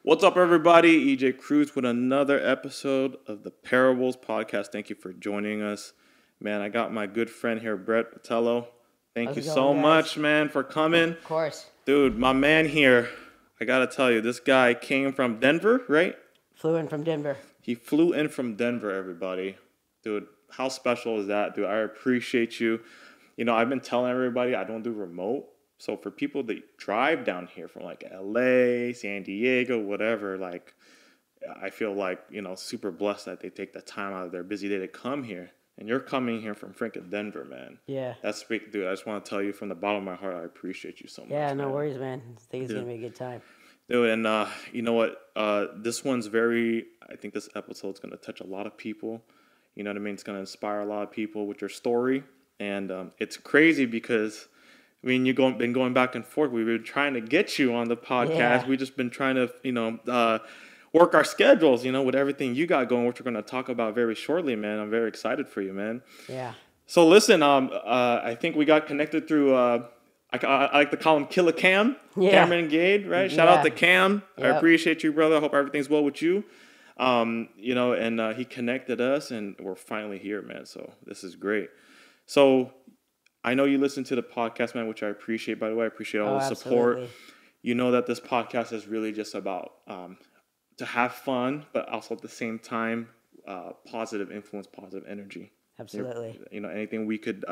What's up, everybody? Ejay Cruz with another episode of the Parables Podcast. Thank you for joining us. Man, I got my good friend here, Brett Botelho. Thank you so much, man, for coming. Of course. Dude, my man here, I got to tell you, this guy came from Denver, right? Flew in from Denver. He flew in from Denver, everybody. Dude, how special is that, dude? I appreciate you. You know, I've been telling everybody I don't do remote. So for people that drive down here from like LA, San Diego, whatever, like I feel like, you know, super blessed that they take the time out of their busy day to come here. And you're coming here from freaking Denver, man. Yeah. That's big, dude. I just want to tell you from the bottom of my heart, I appreciate you so much. Yeah, no worries, man. I think it's going to be a good time. Dude, and you know what? This one's I think this episode's going to touch a lot of people. You know what I mean? It's going to inspire a lot of people with your story. And it's crazy because, I mean, you've been going back and forth. We've been trying to get you on the podcast. Yeah. We've just been trying to, you know, work our schedules, you know, with everything you got going, which we're going to talk about very shortly, man. I'm very excited for you, man. Yeah. So listen, I think we got connected through, I like to call him Killer Cam, Cameron Gade, right? Shout out to Cam. Yep. I appreciate you, brother. I hope everything's well with you. You know, and he connected us, and we're finally here, man. So this is great. So I know you listen to the podcast, man, which I appreciate, by the way. I appreciate all the support. Absolutely. You know that this podcast is really just about to have fun, but also at the same time, positive influence, positive energy. Absolutely. You know, anything we could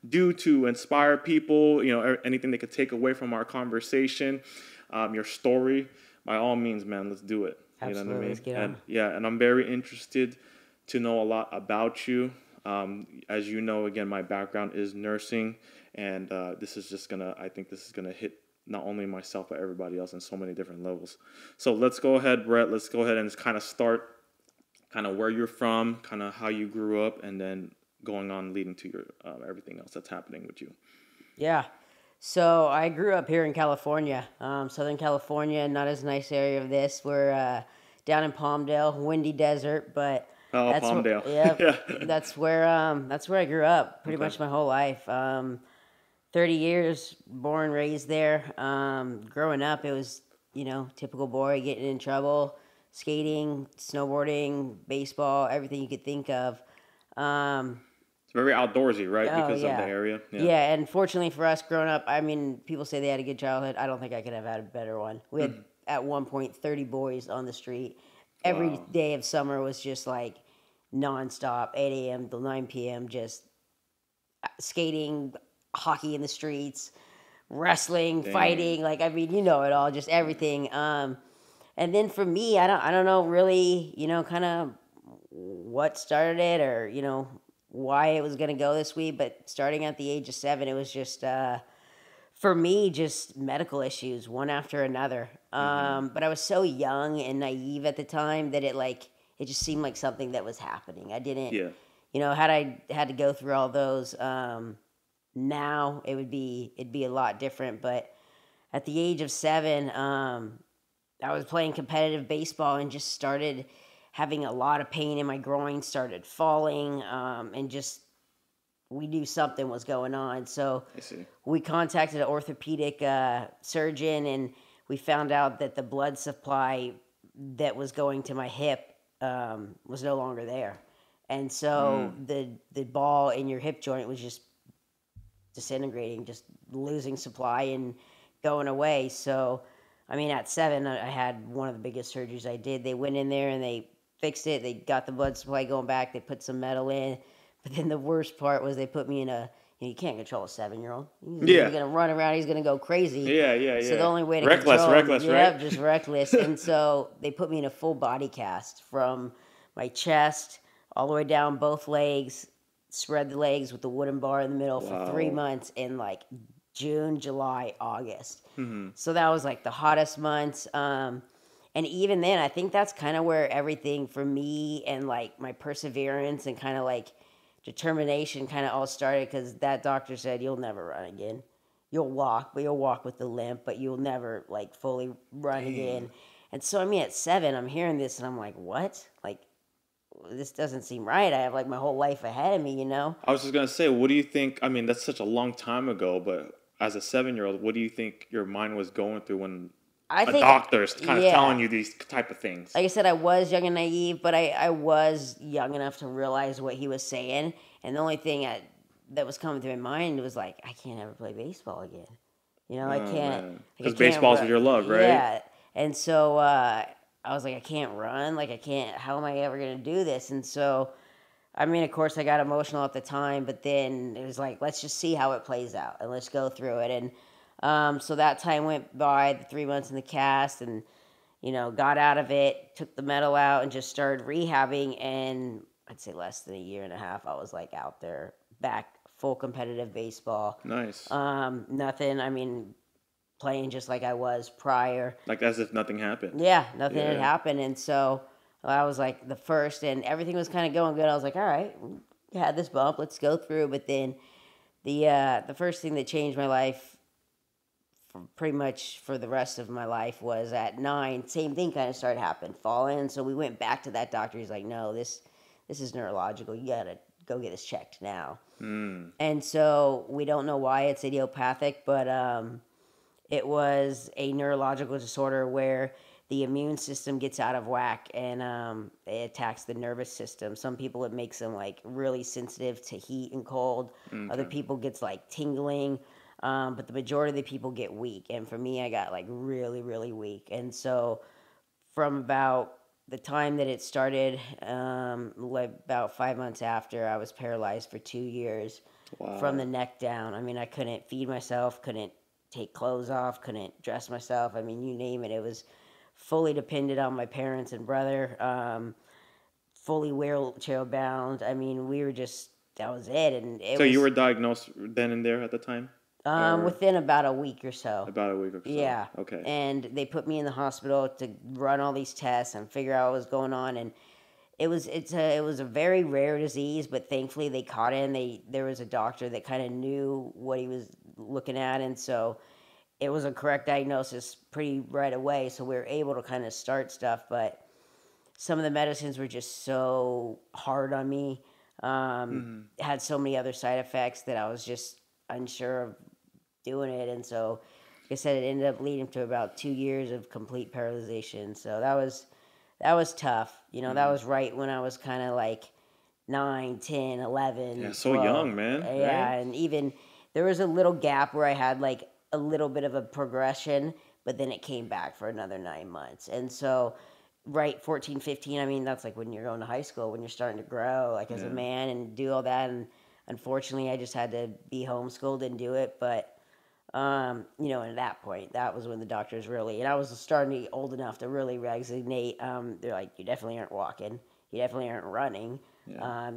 do to inspire people, you know, anything they could take away from our conversation, your story, by all means, man, let's do it. Absolutely. You know what I mean? Let's get on. And I'm very interested to know a lot about you. As you know, again, my background is nursing, and this is just I think this is gonna hit not only myself, but everybody else on so many different levels. So let's go ahead, Brett. Let's go ahead and just kind of start kind of where you're from, kind of how you grew up, and then going on leading to your everything else that's happening with you. Yeah. So I grew up here in California, Southern California, not as nice area of this. We're down in Palmdale, windy desert, but that's Palmdale. Yeah. That's where I grew up pretty much my whole life. 30 years, born, raised there. Growing up, it was, you know, typical boy getting in trouble, skating, snowboarding, baseball, everything you could think of. It's very outdoorsy, right? Because of the area. Yeah, and fortunately for us growing up, I mean, people say they had a good childhood. I don't think I could have had a better one. We had, at one point, 30 boys on the street. Every day of summer was just like nonstop, 8 a.m. to 9 p.m., just skating, hockey in the streets, wrestling, fighting. Like, I mean, you know it all, just everything. And then for me, I don't know really, you know, kind of what started it or, you know, why it was going to go this way. But starting at the age of 7, it was just, for me, just medical issues, one after another. But I was so young and naive at the time that it just seemed like something that was happening. I didn't, you know, had I had to go through all those, now it'd be a lot different. But at the age of 7, I was playing competitive baseball and just started having a lot of pain in my groin, started falling, and just we knew something was going on. So we contacted an orthopedic surgeon, and we found out that the blood supply that was going to my hip was no longer there. And so the ball in your hip joint was just disintegrating, just losing supply and going away. So, I mean, at 7, I had one of the biggest surgeries I did. They went in there and they fixed it. They got the blood supply going back. They put some metal in. But then the worst part was they put me in you can't control a 7-year-old. He's going to run around. He's going to go crazy. Yeah. So the only way to reckless, control him, right? Just reckless. And so they put me in a full body cast from my chest all the way down both legs, spread the legs with the wooden bar in the middle for 3 months in like June, July, August. So that was like the hottest months. And even then, I think that's kind of where everything for me and like my perseverance and kind of like determination kind of all started, because that doctor said, you'll never run again. You'll walk, but you'll walk with the limp, but you'll never like fully run again. And so, I mean, at 7, I'm hearing this and I'm like, what? Like, this doesn't seem right. I have like my whole life ahead of me, you know? I was just going to say, what do you think? I mean, that's such a long time ago, but as a 7-year-old, what do you think your mind was going through when I think doctor's kind of telling you these type of things. Like I said, I was young and naive, but I was young enough to realize what he was saying. And the only thing that was coming to my mind was like, I can't ever play baseball again. You know, I can't. Because baseball's your love, right? Yeah. And so I was like, I can't run. Like, I can't. How am I ever going to do this? And so, I mean, of course, I got emotional at the time, but then it was like, let's just see how it plays out and let's go through it. And so that time went by, the 3 months in the cast, and got out of it, took the metal out, and just started rehabbing. And I'd say less than a year and a half, I was like out there, back full competitive baseball. Nice. Nothing. I mean, playing just like I was prior. Like as if nothing happened. Yeah, nothing had happened. And so I was like the first, and everything was kind of going good. I was like, all right, we had this bump, let's go through. But then the first thing that changed my life, pretty much for the rest of my life, was at 9. Same thing kind of started happening, falling. So we went back to that doctor. He's like, no, this is neurological. You gotta go get this checked now. And so we don't know why it's idiopathic, but it was a neurological disorder where the immune system gets out of whack and it attacks the nervous system. Some people, it makes them like really sensitive to heat and cold. Okay. Other people gets like tingling. But the majority of the people get weak. And for me, I got like really, really weak. And so from about the time that it started, like about 5 months after, I was paralyzed for 2 years. Wow. From the neck down. I mean, I couldn't feed myself, couldn't take clothes off, couldn't dress myself. I mean, you name it. It was fully dependent on my parents and brother, fully wheelchair bound. I mean, we were just, that was it. And so you were diagnosed then and there at the time? Within about a week or so. About a week or so. Yeah. Okay. And they put me in the hospital to run all these tests and figure out what was going on. And it was a very rare disease, but thankfully they caught it. And there was a doctor that kind of knew what he was looking at, and so it was a correct diagnosis pretty right away. So we were able to kind of start stuff, but some of the medicines were just so hard on me. Had so many other side effects that I was just unsure of doing it. And so, like I said, it ended up leading to about 2 years of complete paralyzation. So that was tough. That was right when I was kind of like 9, 10, 11. Yeah, so 12. Young, man. Yeah, right? And even there was a little gap where I had like a little bit of a progression, but then it came back for another 9 months. And so, right, 14, 15, I mean, that's like when you're going to high school, when you're starting to grow, like as a man and do all that. And unfortunately, I just had to be homeschooled and do it. But, at that point, that was when the doctors really, and I was starting to be old enough to really resonate. They're like, you definitely aren't walking. You definitely aren't running. Yeah.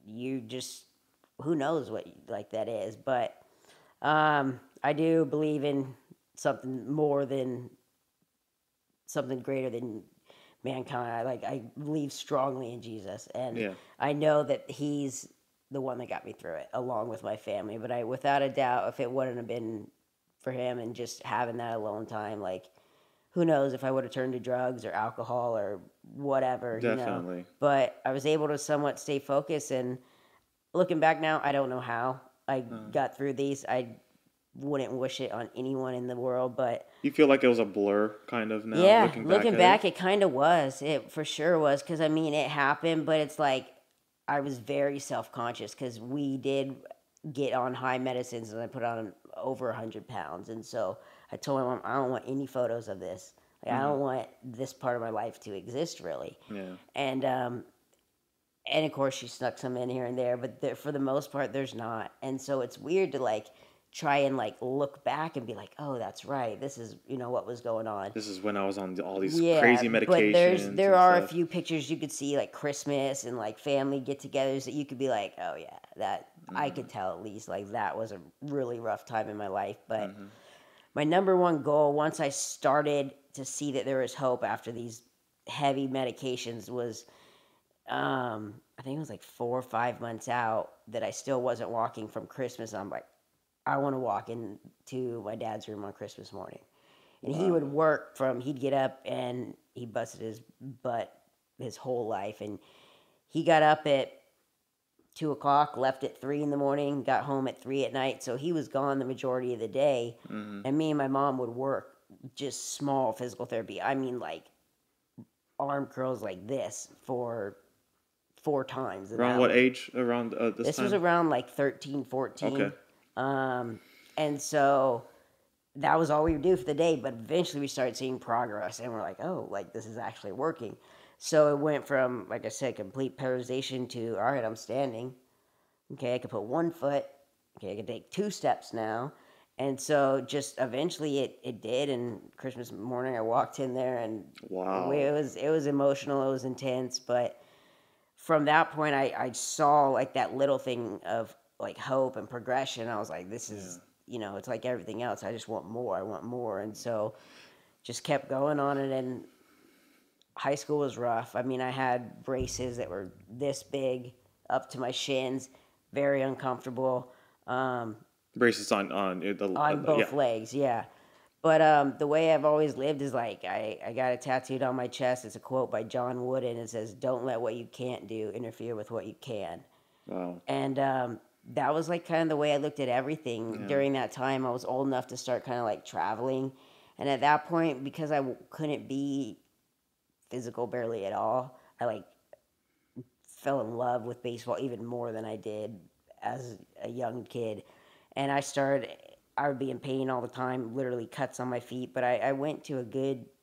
You just, who knows what like that is. But I do believe in something more than, something greater than mankind. I believe strongly in Jesus. And I know that he's the one that got me through it, along with my family. But without a doubt, if it wouldn't have been for him and just having that alone time, like, who knows if I would have turned to drugs or alcohol or whatever. Definitely. But I was able to somewhat stay focused. And looking back now, I don't know how I got through these. I wouldn't wish it on anyone in the world, but... You feel like it was a blur, kind of, now? Yeah, looking back, it kind of was. It for sure was, because, I mean, it happened, but it's like, I was very self-conscious, because we did get on high medicines, and I put on over 100 pounds, and so I told my mom, I don't want any photos of this. Like, I don't want this part of my life to exist, really. Yeah. And of course, she snuck some in here and there, but for the most part, there's not. And so it's weird to, like, try and like look back and be like, oh, that's right. This is, what was going on. This is when I was on all these crazy medications. But there are a few pictures you could see, like Christmas and like family get-togethers, that you could be like, oh yeah, that I could tell at least like that was a really rough time in my life. But my number one goal, once I started to see that there was hope after these heavy medications, was I think it was like 4 or 5 months out that I still wasn't walking from Christmas. And I'm like, I want to walk into my dad's room on Christmas morning. And he would work he'd get up and he busted his butt his whole life. And he got up at 2 o'clock, left at 3 in the morning, got home at 3 at night. So he was gone the majority of the day. And me and my mom would work just small physical therapy. I mean, like arm curls like this for 4 times. Around what age? Around this time? Was around like 13, 14. Okay. And so that was all we would do for the day. But eventually we started seeing progress, and we're like, oh, like this is actually working. So it went from, like I said, complete paralyzation to, all right, I'm standing. Okay, I can put 1 foot. Okay, I can take 2 steps now. And so just eventually it did. And Christmas morning I walked in there, and wow, it was emotional. It was intense. But from that point, I saw like that little thing of like hope and progression. I was like, this is, it's like everything else. I just want more. I want more. And so just kept going on it. And high school was rough. I mean, I had braces that were this big up to my shins, very uncomfortable. Braces on both legs, yeah. But the way I've always lived is like I got it tattooed on my chest. It's a quote by John Wooden. It says, "Don't let what you can't do interfere with what you can." Wow. And that was like kind of the way I looked at everything during that time. I was old enough to start kind of like traveling, and at that point, because I couldn't be physical barely at all, I like fell in love with baseball even more than I did as a young kid. And I would be in pain all the time, literally cuts on my feet. But I went to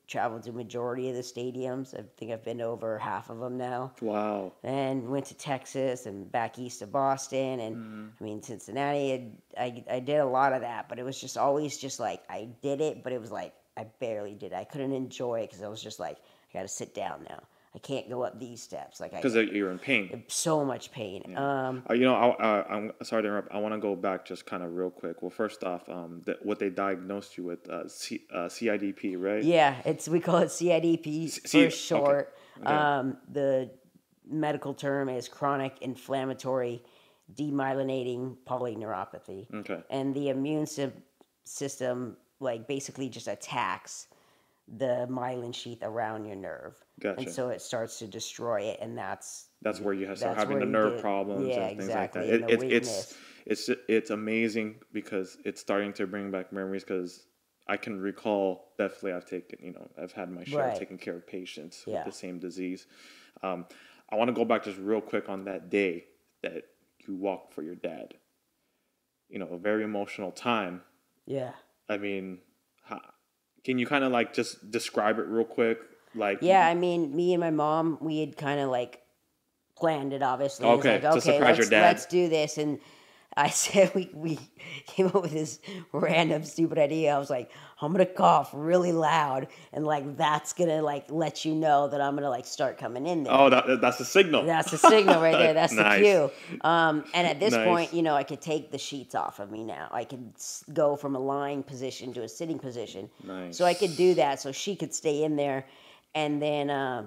traveled to majority of the stadiums. I think I've been to over half of them now. Wow. And went to Texas and back east to Boston. And I mean, Cincinnati, I did a lot of that. But it was just always just like, I did it, but it was like, I barely did it. I couldn't enjoy it because I was just like, I got to sit down now. I can't go up these steps. Like because you're in pain. So much pain. Yeah. I'm sorry to interrupt. I want to go back just kind of real quick. Well, first off, what they diagnosed you with, CIDP, right? Yeah, we call it CIDP for short. Okay. The medical term is chronic inflammatory demyelinating polyneuropathy. Okay. And the immune system like basically just attacks the myelin sheath around your nerve. Gotcha. And so it starts to destroy it, and that's where you start having the nerve problems and things like that. It's amazing because it's starting to bring back memories, because I can recall, definitely I've had my share of taking care of patients with the same disease. I want to go back just real quick on that day that you walked for your dad. A very emotional time. Yeah. I mean, can you kind of like just describe it real quick? Yeah, I mean, me and my mom, we had kind of like planned it, obviously. Okay, to surprise your dad. Let's do this. And I said, we came up with this random stupid idea. I was like, I'm going to cough really loud, and like that's going to like let you know that I'm going to like start coming in there. Oh, that's the signal. That's the signal right there. That's nice. The cue. And at this point, I could take the sheets off of me now. I could go from a lying position to a sitting position. Nice. So I could do that so she could stay in there. And then, I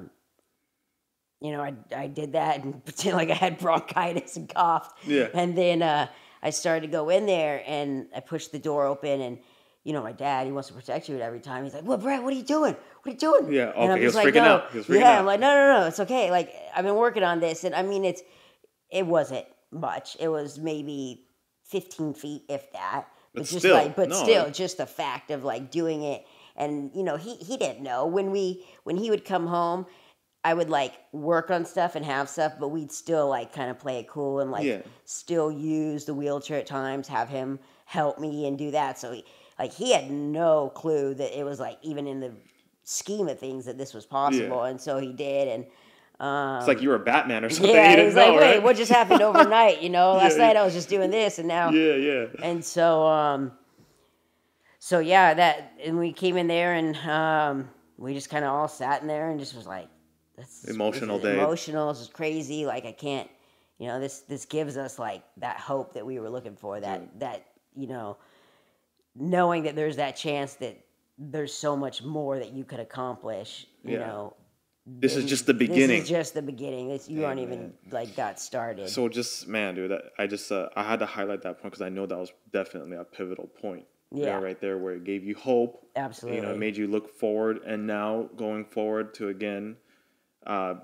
did that and pretend like I had bronchitis and coughed. Yeah. And then I started to go in there, and I pushed the door open, and, my dad, he wants to protect you every time. He's like, well, Brett, what are you doing? What are you doing? Yeah, okay. And I'm He was like, freaking out. I'm like, no, it's okay. Like, I've been working on this. And I mean, it wasn't much. It was maybe 15 feet, if that. But still, just the fact of like doing it. And, he didn't know. When he would come home, I would like work on stuff and have stuff, but we'd still like kind of play it cool and like still use the wheelchair at times, have him help me and do that. So he had no clue that it was like even in the scheme of things that this was possible. Yeah. And so he did. And it's like you were Batman or something. Yeah, he was like, wait, what just happened overnight? Last night I was just doing this, and now. Yeah. And so, and we came in there, and we just kind of all sat in there and just was like, emotional day. Emotional. This is crazy. Like, I can't, this gives us like that hope that we were looking for, that knowing that there's that chance that there's so much more that you could accomplish, This is just the beginning. This is just the beginning. You aren't even like got started. So just, man, dude, I had to highlight that point because I know that was definitely a pivotal point. Yeah, right there where it gave you hope. Absolutely. It made you look forward, and now going forward to again,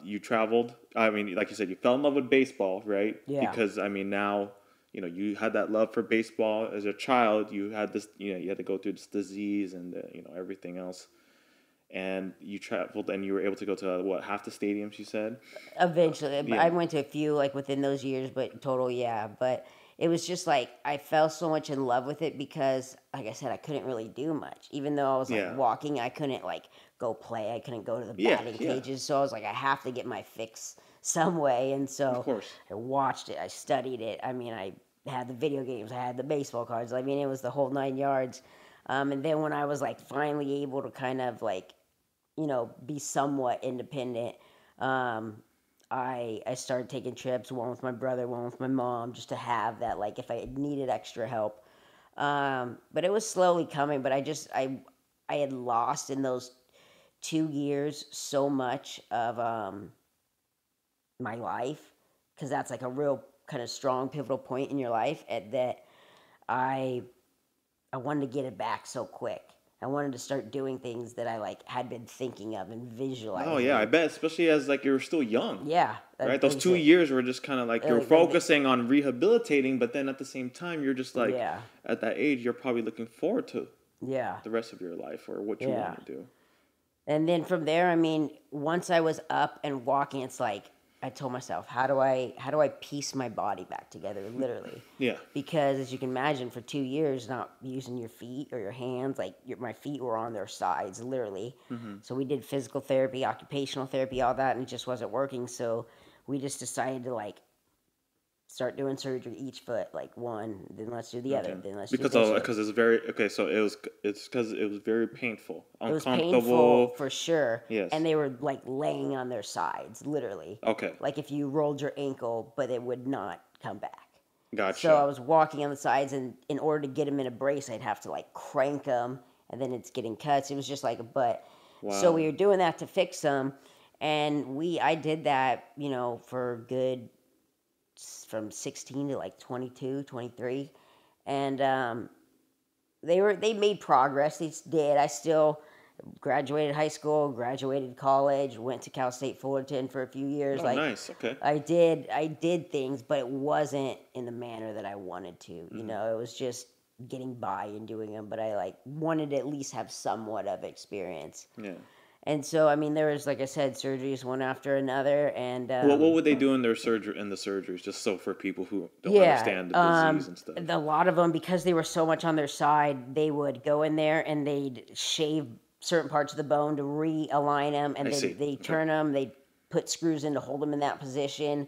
you traveled. I mean, like you said, you fell in love with baseball, right? Yeah. Because I mean, now you had that love for baseball as a child. You had this, you had to go through this disease and everything else. And you traveled and you were able to go to half the stadiums, you said? Eventually. Yeah. I went to a few like within those years, but total, yeah. But it was just like I fell so much in love with it because, like I said, I couldn't really do much. Even though I was like walking, I couldn't like go play. I couldn't go to the batting cages. So I was like, I have to get my fix some way. And so of course. I watched it. I studied it. I mean, I had the video games. I had the baseball cards. I mean, it was the whole 9 yards. And then when I was like finally able to kind of like, be somewhat independent, I started taking trips, one with my brother, one with my mom, just to have that, like, if I needed extra help. But it was slowly coming, but I had lost in those 2 years so much of my life, because that's like a real kind of strong pivotal point in your life, that I wanted to get it back so quick. I wanted to start doing things that I like had been thinking of and visualizing. Oh yeah, I bet, especially as like you were still young. Yeah, right. Those 2 years were just kind of like you're focusing on rehabilitating, but then at the same time you're just like at that age you're probably looking forward to the rest of your life or what you want to do. And then from there, I mean, once I was up and walking, it's like I told myself, how do I piece my body back together, literally? Yeah. Because as you can imagine, for 2 years, not using your feet or your hands, like my feet were on their sides, literally. Mm-hmm. So we did physical therapy, occupational therapy, all that, and it just wasn't working. So we just decided to like start doing surgery each foot, like one, then let's do the other, then let's do this. Because it's very so it's because it was very painful, uncomfortable. It was painful for sure. Yes. And they were like laying on their sides, literally. Okay. Like if you rolled your ankle, but it would not come back. Gotcha. So I was walking on the sides, and in order to get them in a brace, I'd have to like crank them, and then it's getting cuts. It was just like a butt. Wow. So we were doing that to fix them, and I did that, for good from 16 to like 22, 23. And they made progress. They did. I still graduated high school, graduated college, went to Cal State Fullerton for a few years. Oh, nice. Okay. I did things, but it wasn't in the manner that I wanted to. Mm-hmm. It was just getting by and doing them, but I like wanted to at least have somewhat of experience. Yeah. And so, I mean, there was, like I said, surgeries one after another, and what would they do in the surgeries, just so for people who don't understand the disease and stuff? A lot of them, because they were so much on their side, they would go in there and they'd shave certain parts of the bone to realign them, and they turn them, they put screws in to hold them in that position.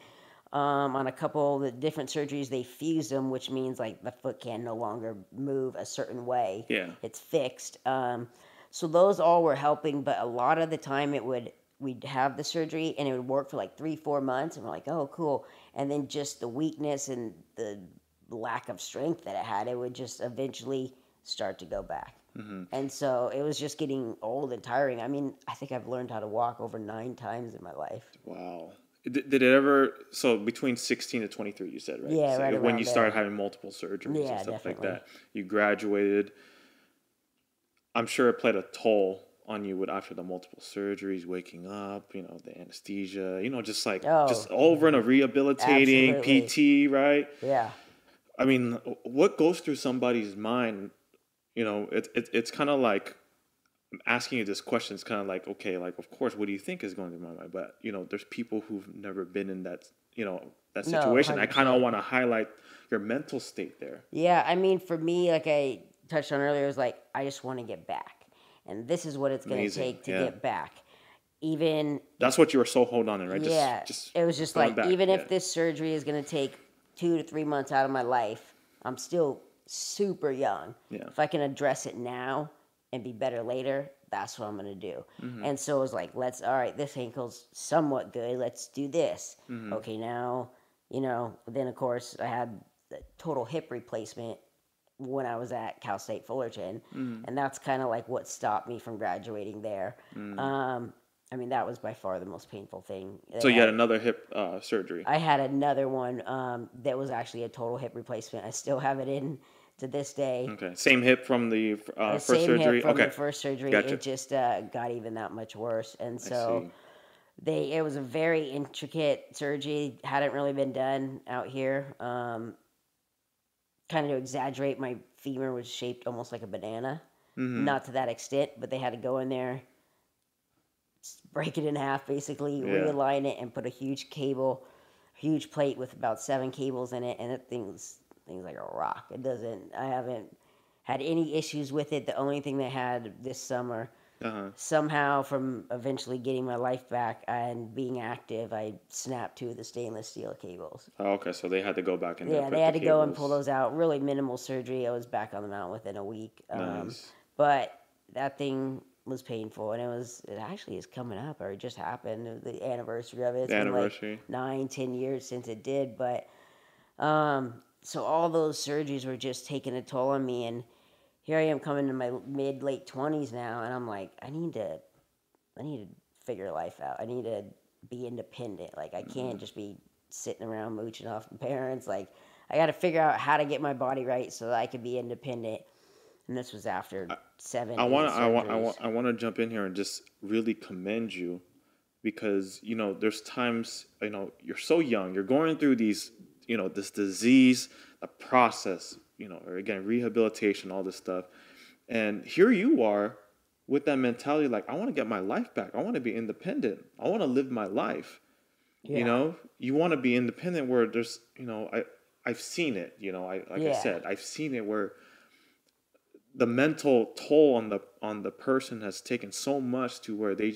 On a couple of the different surgeries, they fused them, which means like the foot can no longer move a certain way. Yeah, it's fixed. So those all were helping, but a lot of the time we'd have the surgery and it would work for like 3-4 months, and we're like, oh, cool. And then just the weakness and the lack of strength that it had, it would just eventually start to go back. Mm-hmm. And so it was just getting old and tiring. I mean, I think I've learned how to walk over 9 times in my life. Wow. Did it ever, so between 16 to 23, you said, right? Yeah, so right when you started there. having multiple surgeries and stuff definitely. like that. You graduated. I'm sure it played a toll on you after the multiple surgeries, waking up, the anesthesia, just over and rehabilitating, absolutely. PT, right? Yeah. I mean, what goes through somebody's mind? It's kind of like, I'm asking you this question. It's kind of like, okay, like, of course, what do you think is going through my mind? But, there's people who've never been in that, that situation. No, I kind of want to highlight your mental state there. Yeah. I mean, for me, like I touched on earlier, is like I just want to get back, and this is what it's going to take to get back. Even that's what you were so hold on in, right? Yeah, it was just like back. Even if this surgery is going to take 2 to 3 months out of my life, I'm still super young. Yeah. If I can address it now and be better later, that's what I'm going to do. Mm-hmm. And so it was like, all right, this ankle's somewhat good. Let's do this. Mm-hmm. Okay, now, then of course I had the total hip replacement when I was at Cal State Fullerton. Mm. And that's kind of like what stopped me from graduating there. Mm. I mean, that was by far the most painful thing. So you had another hip surgery? I had another one that was actually a total hip replacement. I still have it in to this day. Okay. Same hip from the first same surgery? Hip from the first surgery. Gotcha. It just got even that much worse. And so it was a very intricate surgery. Hadn't really been done out here. kind of to exaggerate, my femur was shaped almost like a banana. Mm-hmm. Not to that extent, but they had to go in there, break it in half, basically, realign it, and put a huge plate with about 7 cables in it, and it thing's like a rock. I haven't had any issues with it. The only thing they had this summer, somehow from eventually getting my life back and being active, I snapped 2 of the stainless steel cables. Oh, okay, so they had to go back and they had to go and pull those out. Really minimal surgery. I was back on the mountain within a week. Nice. But that thing was painful, and it actually is coming up, or it just happened, the anniversary of it. It's been like 9-10 years since it did, but so all those surgeries were just taking a toll on me, and here I am coming to my late 20s now, and I'm like, I need to figure life out. I need to be independent. Like, I can't just be sitting around mooching off my parents. Like, I got to figure out how to get my body right so that I can be independent. And this was after 7 surgeries. I want to jump in here and just really commend you, because, you know, there's times, you know, you're so young, you're going through these, you know, this disease, the process, you know, or again, rehabilitation, all this stuff. And here you are with that mentality, like, I want to get my life back. I want to be independent. I want to live my life. Yeah. You know, you want to be independent where there's, you know, I've seen it, you know, I said, I've seen it where the mental toll on the person has taken so much to where they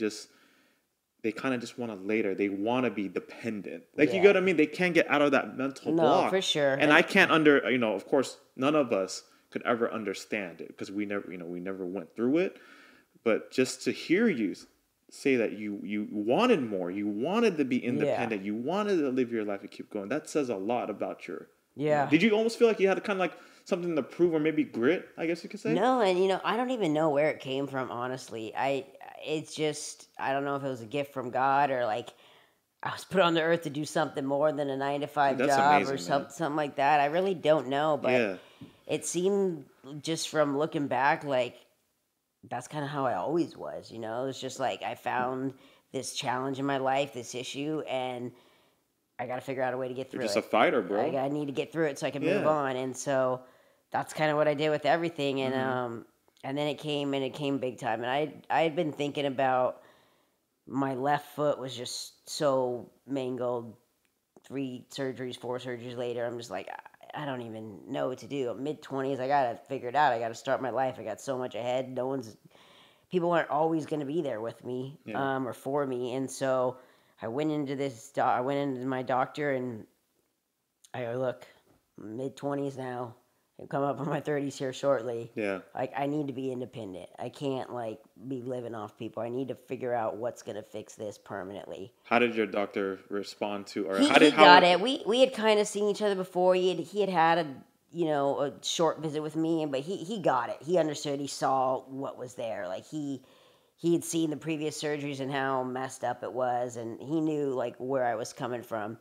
kind of just want to later. They want to be dependent. Like, you get what I mean? They can't get out of that mental block. No, for sure. And I can't you know, of course, none of us could ever understand it because we never went through it. But just to hear you say that you wanted more, you wanted to be independent, you wanted to live your life and keep going, that says a lot about your... Yeah. Did you almost feel like you had kind of like something to prove, or maybe grit, I guess you could say? No, and you know, I don't even know where it came from, honestly. It's just, I don't know if it was a gift from God, or like I was put on the earth to do something more than a 9-to-5 job, amazing, or something like that. I really don't know, but it seemed just from looking back like that's kind of how I always was, you know? It's just like I found this challenge in my life, this issue, and I got to figure out a way to get through it. You're just a fighter, bro. I need to get through it so I can move on. And so that's kind of what I did with everything. And and then it came big time. And I had been thinking about my left foot was just so mangled. 4 surgeries later, I'm just like, I don't even know what to do. I'm mid-20s. I got to figure it out. I got to start my life. I got so much ahead. People aren't always going to be there with me or for me. And so I went into my doctor, and I go, look, mid-20s now. I'll come up on my 30s here shortly. Yeah. Like, I need to be independent. I can't, like, be living off people. I need to figure out what's going to fix this permanently. How did your doctor respond to, or he got it. We had kind of seen each other before. He had a short visit with me, but he got it. He understood. He saw what was there. Like, he had seen the previous surgeries and how messed up it was, and he knew, like, where I was coming from.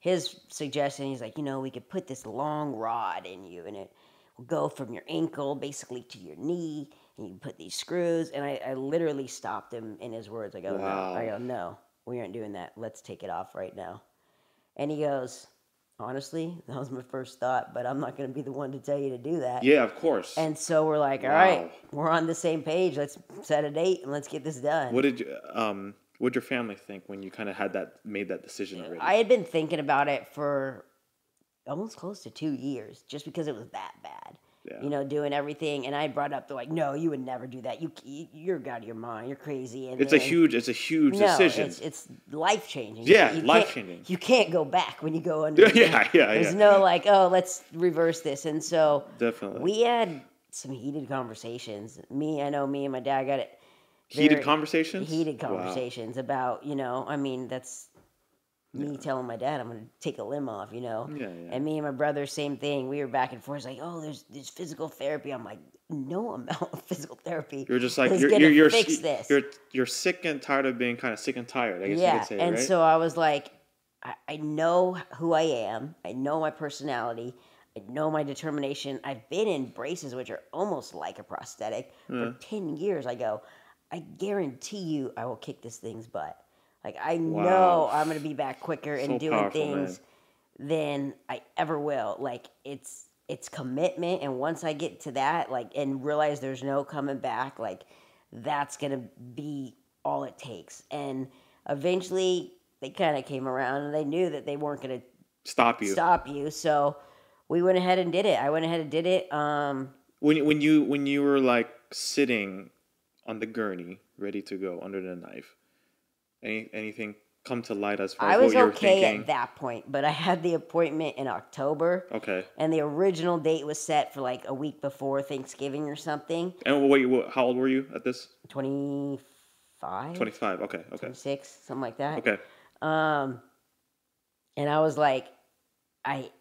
His suggestion, he's like, we could put this long rod in you, and it will go from your ankle basically to your knee, and you put these screws. And I literally stopped him in his words. I go, no, we aren't doing that. Let's take it off right now. And he goes, honestly, that was my first thought, but I'm not going to be the one to tell you to do that. Yeah, of course. And so we're like, all right, we're on the same page. Let's set a date and let's get this done. What'd your family think when you kind of made that decision already? I had been thinking about it for almost close to 2 years, just because it was that bad. Yeah. Doing everything, and I brought up, they're like, no, you would never do that. You're out of your mind. You're crazy. And it's a huge decision. It's life changing. Yeah, life changing. You can't go back when you go under. There's no like, oh, let's reverse this. And so definitely we had some heated conversations. I know me and my dad got it. Heated conversations about, that's me telling my dad I'm going to take a limb off, Yeah. And me and my brother, same thing. We were back and forth. It's like, oh, there's physical therapy. I'm like, no amount of physical therapy. You're just like, you're fix this. You're sick and tired of being kind of sick and tired, I guess you could say, and right? so I was like, I know who I am. I know my personality. I know my determination. I've been in braces, which are almost like a prosthetic, for 10 years. I go, I guarantee you I will kick this thing's butt. Like, I know I'm going to be back quicker and doing things than I ever will. Like, it's commitment. And once I get to that, like, and realize there's no coming back, like, that's going to be all it takes. And eventually they kind of came around and they knew that they weren't going to Stop you. So we went ahead and did it. I went ahead and did it. When you were like sitting on the gurney, ready to go under the knife, anything come to light as far as what you were thinking? I was okay at that point, but I had the appointment in October. Okay. And the original date was set for like a week before Thanksgiving or something. And wait, how old were you at this? 25. 25. Okay. 26, something like that. Okay. And I was like,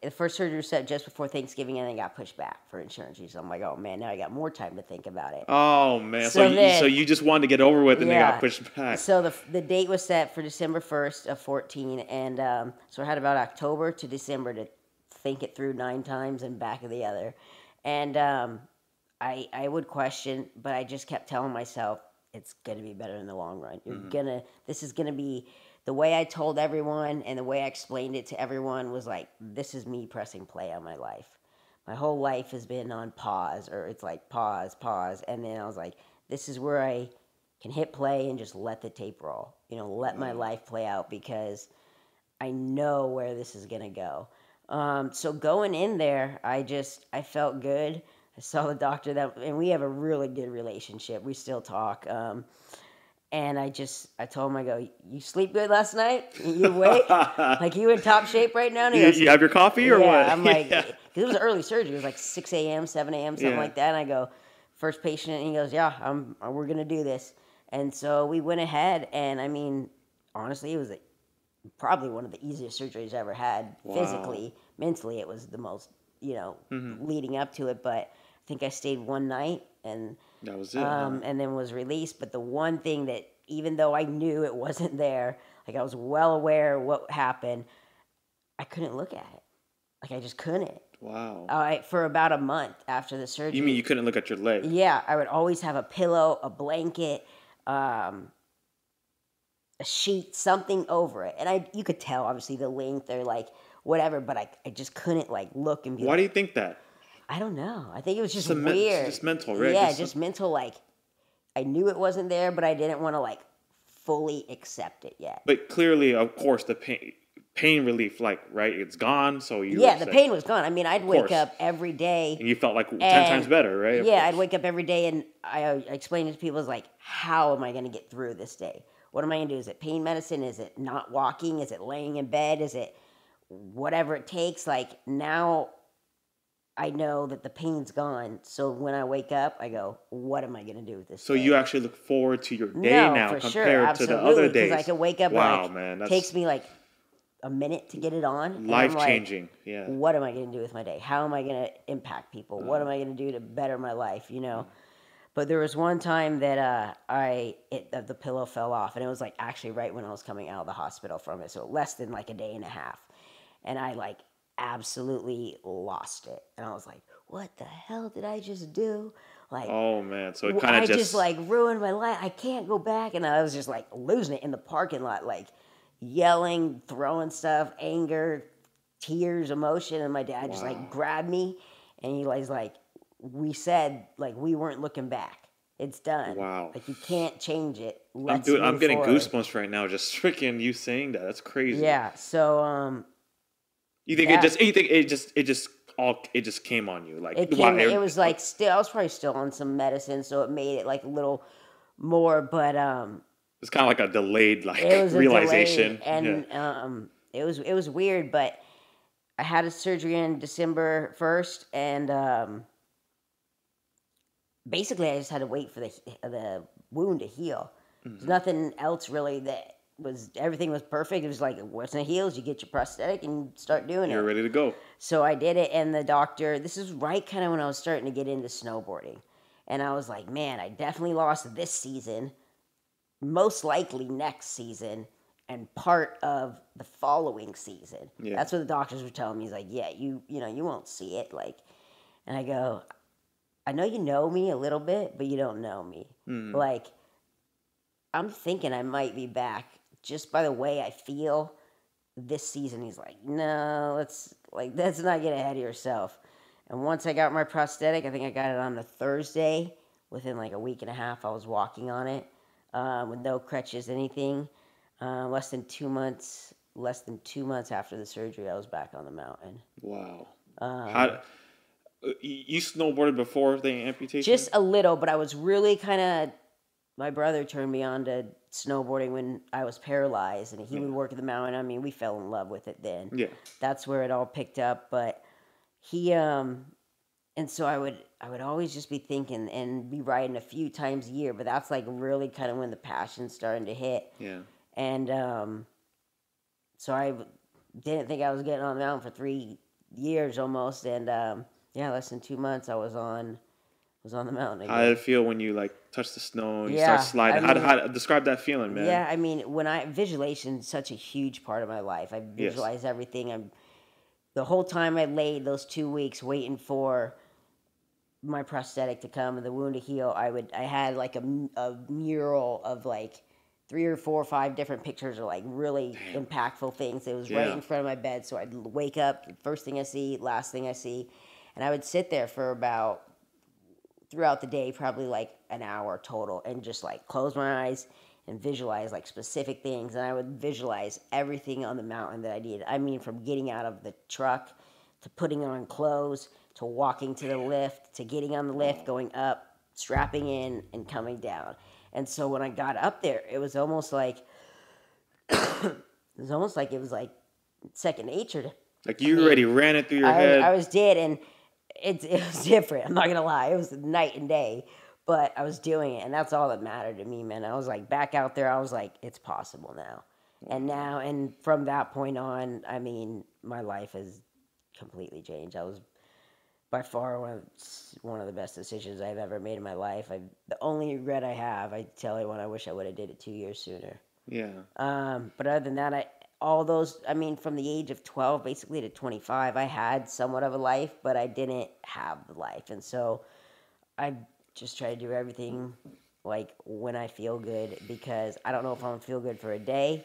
the first surgery was set just before Thanksgiving, and then got pushed back for insurance. So I'm like, oh man, now I got more time to think about it. Oh man, so you just wanted to get over with, and they got pushed back. So the date was set for December 1st of 14, and so I had about October to December to think it through 9 times and back of the other. And I would question, but I just kept telling myself it's gonna be better in the long run. This is gonna be. The way I told everyone and the way I explained it to everyone was like, this is me pressing play on my life. My whole life has been on pause, or it's like pause. And then I was like, this is where I can hit play and just let the tape roll. Let my life play out, because I know where this is going to go. So going in there, I felt good. I saw the doctor and we have a really good relationship. We still talk. And I told him, I go, you sleep good last night? You awake? Like, you in top shape right now? And he goes, you have your coffee or what? I'm like, because it was early surgery. It was like 6 a.m., 7 a.m., something like that. And I go, first patient, and he goes, yeah, we're going to do this. And so we went ahead, and I mean, honestly, it was probably one of the easiest surgeries I ever had. Wow. Physically, mentally, it was the most, leading up to it. But I think I stayed one night, and that was it. And then was released. But the one thing that, even though I knew it wasn't there, like, I was well aware of what happened, I couldn't look at it. Like, I just couldn't. Wow. For about a month after the surgery. You mean you couldn't look at your leg? Yeah, I would always have a pillow, a blanket, a sheet, something over it. And you could tell, obviously, the length or like whatever, but I just couldn't like look and be. Why do you think that? I don't know. I think it was just weird. Just mental, right? Yeah, just mental. Like, I knew it wasn't there, but I didn't want to like fully accept it yet. But clearly, of course, the pain relief, like, right, it's gone. So the pain was gone. I mean, I'd wake up every day, and you felt like 10 times better, right? Yeah, I'd wake up every day, and I explained it to people, as like, how am I going to get through this day? What am I going to do? Is it pain medicine? Is it not walking? Is it laying in bed? Is it whatever it takes? Like, now I know that the pain's gone. So when I wake up, I go, what am I going to do with this day? You actually look forward to your day now compared to the other days. Because I can wake up and it takes me like a minute to get it on. Life-changing, yeah. What am I going to do with my day? How am I going to impact people? What am I going to do to better my life, But there was one time that the pillow fell off, and it was like actually right when I was coming out of the hospital from it, so less than like a day and a half. And I like absolutely lost it. And I was like, what the hell did I just do? Like, oh man, so it kind of just like ruined my life. I can't go back. And I was just like losing it in the parking lot, like yelling, throwing stuff, anger, tears, emotion. And my dad just like grabbed me, and he was like, we said, like, we weren't looking back. It's done. Wow. Like, you can't change it. I'm getting goosebumps right now just freaking you saying that. That's crazy. Yeah. So you think it just came on you, like it was like still, I was probably still on some medicine, so it made it like a little more, but it's kind of like a delayed realization. It was weird, but I had a surgery on December 1st, and basically I just had to wait for the wound to heal. Mm-hmm. There's nothing else really everything was perfect. It was like, once it heals, you get your prosthetic and start doing it. You're ready to go. So I did it, and the doctor, this is right kind of when I was starting to get into snowboarding. And I was like, man, I definitely lost this season, most likely next season, and part of the following season. Yeah. That's what the doctors were telling me. He's like, yeah, you won't see it. Like, and I go, I know you know me a little bit, but you don't know me. Mm. Like, I'm thinking I might be back just by the way I feel this season. He's like, no, let's not get ahead of yourself. And once I got my prosthetic, I think I got it on a Thursday. Within like a week and a half, I was walking on it with no crutches, anything. Less than 2 months. Less than 2 months after the surgery, I was back on the mountain. Wow. How you snowboarded before the amputation? Just a little, but I was really kind of. My brother turned me on to snowboarding when I was paralyzed, and he would work at the mountain. I mean, we fell in love with it then. Yeah. That's where it all picked up. But he and so I would always just be thinking and be riding a few times a year, but that's like really kind of when the passion's starting to hit. Yeah. And so I didn't think I was getting on the mountain for 3 years almost, and less than 2 months I was on the mountain again. How did it feel when you like touch the snow and you start sliding? How describe that feeling, man? Yeah, I mean, visualization is such a huge part of my life. I visualize everything. The whole time I laid those 2 weeks waiting for my prosthetic to come and the wound to heal, I had like a mural of like 3 or 4 or 5 different pictures of like really impactful things. It was right in front of my bed, so I'd wake up, first thing I see, last thing I see, and I would sit there for about throughout the day, probably like an hour total, and just like close my eyes and visualize like specific things. And I would visualize everything on the mountain that I needed. I mean, from getting out of the truck to putting on clothes to walking to the lift to getting on the lift, going up, strapping in, and coming down. And so when I got up there, it was almost like it was like second nature. Like you already ran it through your head. I was dead, and it was different. I'm not gonna lie, it was night and day, but I was doing it, and that's all that mattered to me, man. I was like back out there. I was like, it's possible now, and from that point on, I mean, my life has completely changed. I was by far one of the best decisions I've ever made in my life. The only regret I have, I tell everyone, I wish I would have did it 2 years sooner. Yeah. But other than that, from the age of 12 basically to 25, I had somewhat of a life, but I didn't have the life. And so I just try to do everything like when I feel good, because I don't know if I'm going to feel good for a day,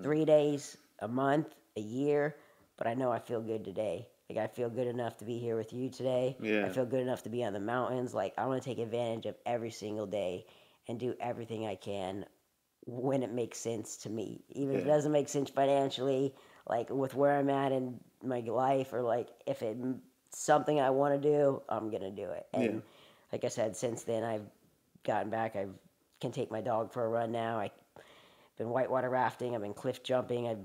3 days, a month, a year, but I know I feel good today. Like, I feel good enough to be here with you today. Yeah. I feel good enough to be on the mountains. Like, I want to take advantage of every single day and do everything I can when it makes sense to me. Even if it doesn't make sense financially, like with where I'm at in my life, or like if it's something I want to do, I'm going to do it. And like I said, since then I've gotten back. I can take my dog for a run now. I've been whitewater rafting. I've been cliff jumping. I've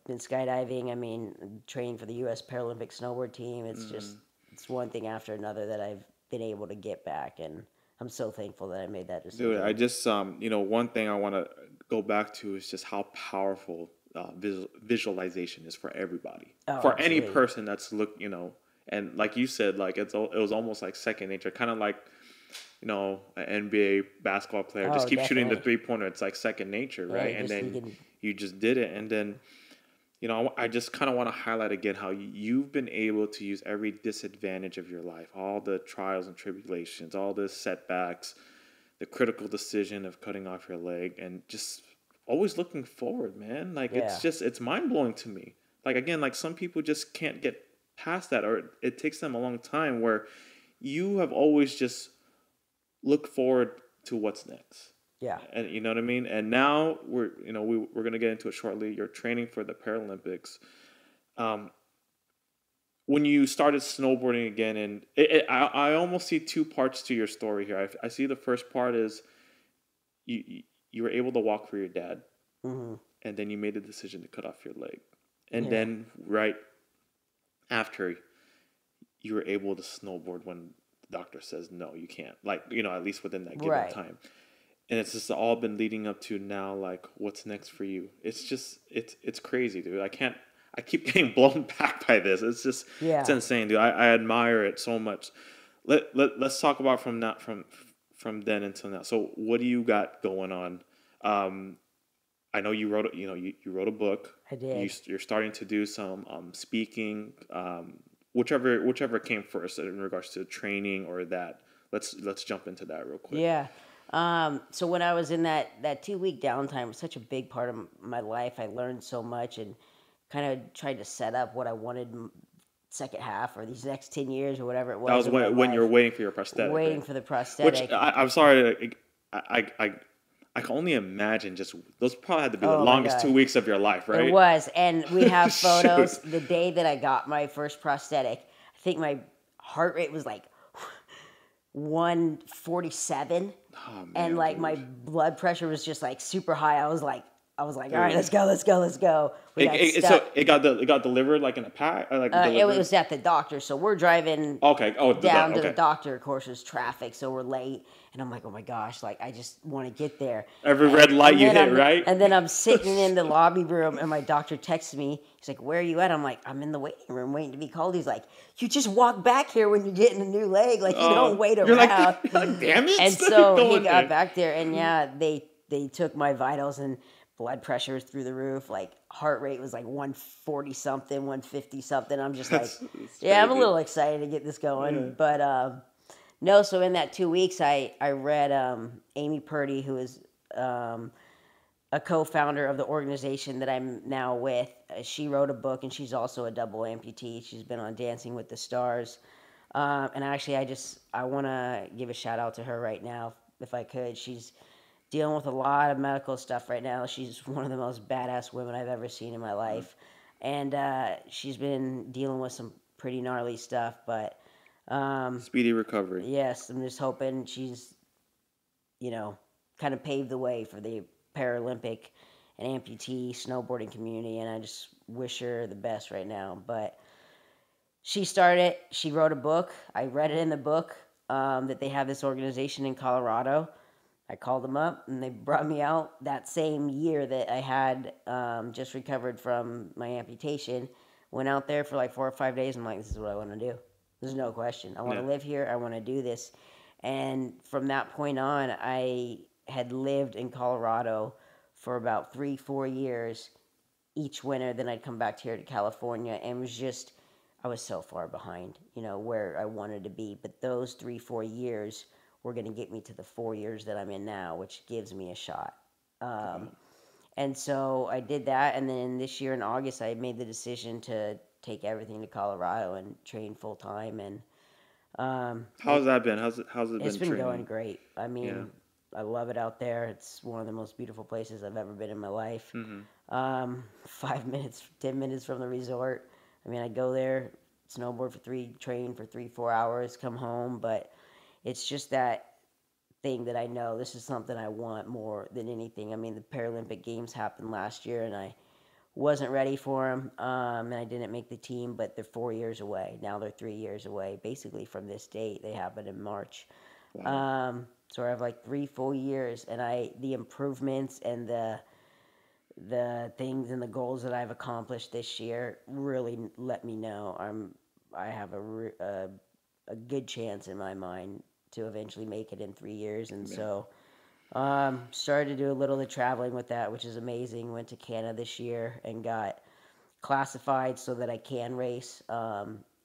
been skydiving. I mean, training for the U.S. Paralympic snowboard team. It's just, it's one thing after another that I've been able to get back, and I'm so thankful that I made that decision. Dude, I just, one thing I want to go back to is just how powerful visualization is for everybody. For any person that's and like you said, like it was almost like second nature, kind of like, an NBA basketball player just keep shooting the 3-pointer. It's like second nature, right? And then you just did it. And then, I just kind of want to highlight again how you've been able to use every disadvantage of your life, all the trials and tribulations, all the setbacks, the critical decision of cutting off your leg, and just always looking forward, man. Like, it's mind-blowing to me. Like, again, like some people just can't get past that, or it takes them a long time, where you have always just looked forward to what's next. Yeah. And you know what I mean? And now we're going to get into it shortly. You're training for the Paralympics. When you started snowboarding again, and I almost see 2 parts to your story here. I see the first part is you were able to walk for your dad, and then you made the decision to cut off your leg. And then right after, you were able to snowboard when the doctor says, no, you can't. Like, at least within that given time. And it's just all been leading up to now, like, what's next for you? It's just, it's crazy, dude. I keep getting blown back by this. It's just, it's insane, dude. I admire it so much. Let's talk about from then until now. So what do you got going on? I know you wrote, you wrote a book. I did. You're starting to do some speaking, whichever came first in regards to training or that. Let's jump into that real quick. Yeah. So when I was in that 2-week downtime, it was such a big part of my life. I learned so much and kind of tried to set up what I wanted second half or these next 10 years or whatever it was. That was in my when you were life, waiting for your prosthetic. waiting right? for the prosthetic. Which I'm sorry, I can only imagine. Just those probably had to be the Oh my longest God. 2 weeks of your life, right? It was, and we have photos. Shoot. The day that I got my first prosthetic, I think my heart rate was like 147, Oh, man, and like dude. my blood pressure was just like super high. I was like, all right, let's go. We got So stuck. it got delivered like in a pack, or like It delivered? was at the doctor, so we're driving Okay. Oh, down to the okay. doctor. Of course, there's traffic, so we're late. And I'm like, oh my gosh, like I just want to get there. Every red light you hit, right? And then I'm sitting in the lobby room, and my doctor texts me. He's like, "Where are you at?" I'm like, "I'm in the waiting room, waiting to be called." He's like, "You just walk back here when you're getting a new leg. Like you don't wait around." You're like, damn it! And so Go he in got there. back there, and yeah, they took my vitals, and blood pressure was through the roof. Like heart rate was like 140 something, 150 something. I'm just like, That's yeah, I'm a crazy. little excited to get this going. Yeah. But no, so in that 2 weeks, I read Amy Purdy, who is a co-founder of the organization that I'm now with. She wrote a book, and she's also a double amputee. She's been on Dancing with the Stars. And actually, I want to give a shout out to her right now, if I could. She's dealing with a lot of medical stuff right now. She's one of the most badass women I've ever seen in my life. And she's been dealing with some pretty gnarly stuff, but Speedy recovery. yes, I'm just hoping she's, kind of paved the way for the Paralympic and amputee snowboarding community, and I just wish her the best right now. But she wrote a book. I read it in the book that they have this organization in Colorado. I called them up, and they brought me out that same year that I had just recovered from my amputation. Went out there for like 4 or 5 days. I'm like, this is what I want to do. There's no question. I want to live here. I want to do this. And from that point on, I had lived in Colorado for about 3-4 years each winter. Then I'd come back here to California, and I was so far behind, where I wanted to be. But those 3-4 years were going to get me to the 4 years that I'm in now, which gives me a shot. And so I did that, and then this year in August, I made the decision to take everything to Colorado and train full time. And How's that been? How's it been? it's been training? going great. I mean, I love it out there. It's one of the most beautiful places I've ever been in my life. 5 minutes, 10 minutes from the resort. I mean, I go there, snowboard train for 3-4 hours, come home, but it's just that thing that I know this is something I want more than anything. I mean, the Paralympic Games happened last year, and I wasn't ready for them, and I didn't make the team, but they're 4 years away. Now they're 3 years away, basically from this date. They happen in March. Wow. So I have like 3 full years, and the improvements and the things and the goals that I've accomplished this year really let me know I have a good chance in my mind to eventually make it in 3 years. And so started to do a little of the traveling with that, which is amazing. Went to Canada this year and got classified so that I can race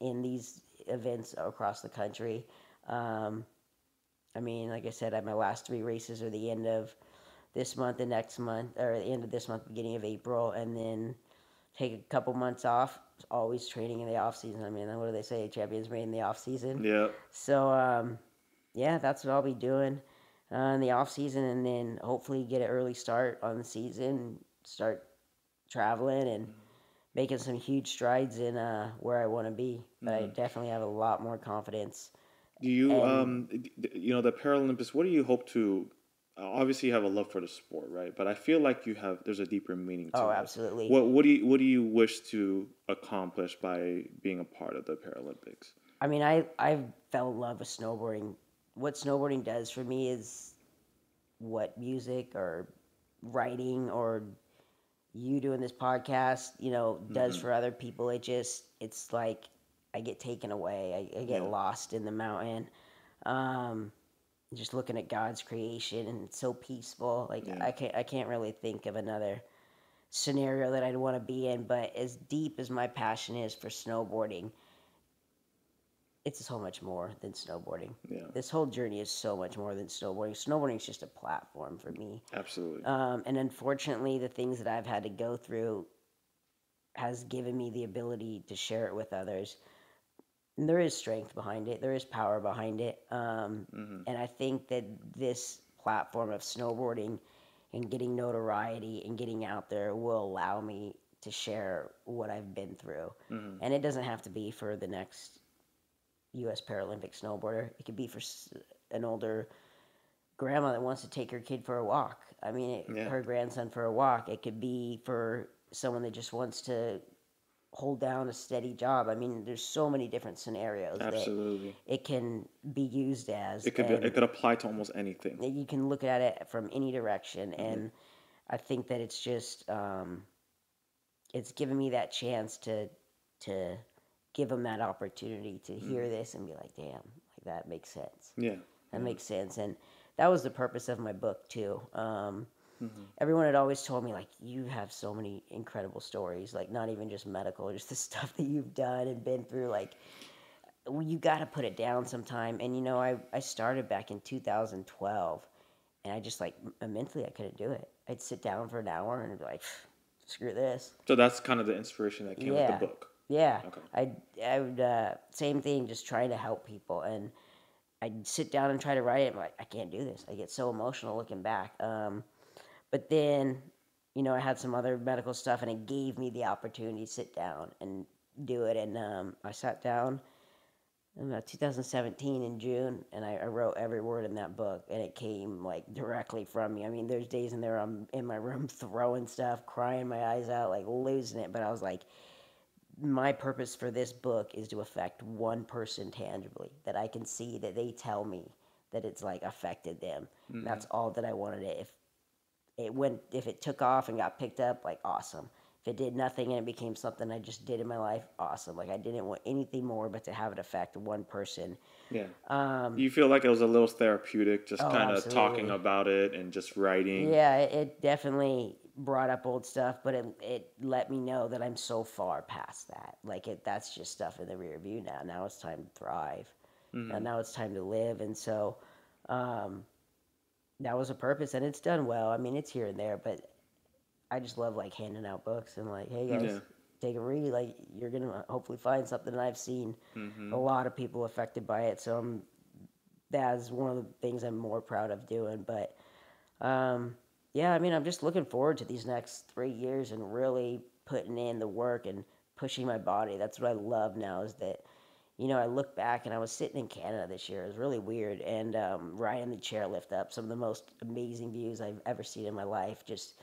in these events across the country. I mean, like I said, my last 3 races are the end of this month and next month, or the end of this month, beginning of April, and then take a couple months off. Always training in the off season. I mean, what do they say? Champions made in the off season. Yeah. So that's what I'll be doing in the off season, and then hopefully get an early start on the season, start traveling and making some huge strides in where I want to be. But I definitely have a lot more confidence. Do you the Paralympics? What do you hope to? Obviously, you have a love for the sport, right? But I feel like there's a deeper meaning to it. Oh, absolutely. What do you wish to accomplish by being a part of the Paralympics? I mean, I fell in love with snowboarding. What snowboarding does for me is what music or writing or you doing this podcast, does for other people. It's like I get taken away. I get lost in the mountain. Just looking at God's creation, and it's so peaceful. Like I can't really think of another scenario that I'd want to be in. But as deep as my passion is for snowboarding, it's so much more than snowboarding. Yeah. This whole journey is so much more than snowboarding. Snowboarding is just a platform for me. Absolutely. And unfortunately, the things that I've had to go through has given me the ability to share it with others. And there is strength behind it. There is power behind it. And I think that this platform of snowboarding and getting notoriety and getting out there will allow me to share what I've been through. And it doesn't have to be for the next U.S. Paralympic snowboarder. It could be for an older grandma that wants to take her kid for a walk. I mean, her grandson for a walk. It could be for someone that just wants to hold down a steady job. I mean, there's so many different scenarios Absolutely. that it can be used as. It could apply to almost anything. You can look at it from any direction, and I think that it's just it's given me that chance to give them that opportunity to hear this and be like, damn, like that makes sense. Yeah, that makes sense, and that was the purpose of my book too. Everyone had always told me, like, you have so many incredible stories, like, not even just medical, just the stuff that you've done and been through, like, you got to put it down sometime. And, you know, I started back in 2012, and I just, like, mentally I couldn't do it. I'd sit down for an hour and be like, screw this. So that's kind of the inspiration that came with the book. Yeah. Okay. I would, same thing, just trying to help people. And I'd sit down and try to write it, and I'm like, I can't do this. I get so emotional looking back. But then, you know, I had some other medical stuff, and it gave me the opportunity to sit down and do it. And I sat down in 2017 in June, and I wrote every word in that book, and it came, like, directly from me. I mean, there's days in there I'm in my room throwing stuff, crying my eyes out, like, losing it. But I was like, my purpose for this book is to affect one person tangibly, that I can see, that they tell me that it's, like, affected them. And that's all that I wanted. If it took off and got picked up, like, awesome. If it did nothing and it became something I just did in my life, awesome. Like, I didn't want anything more but to have it affect one person. Yeah. You feel like it was a little therapeutic, just kind of talking about it and just writing. Yeah, it definitely brought up old stuff, but it let me know that I'm so far past that. Like, that's just stuff in the rear view now. Now it's time to thrive. And now it's time to live. And so that was a purpose, and it's done well. I mean, it's here and there, but I just love, like, handing out books and, like, hey guys, take a read. Like, you're gonna hopefully find something. And I've seen a lot of people affected by it, so that's one of the things I'm more proud of doing. But yeah, I mean, I'm just looking forward to these next 3 years and really putting in the work and pushing my body. That's what I love now, is that, you know, I look back, and I was sitting in Canada this year. It was really weird. And riding the chairlift up, some of the most amazing views I've ever seen in my life. Just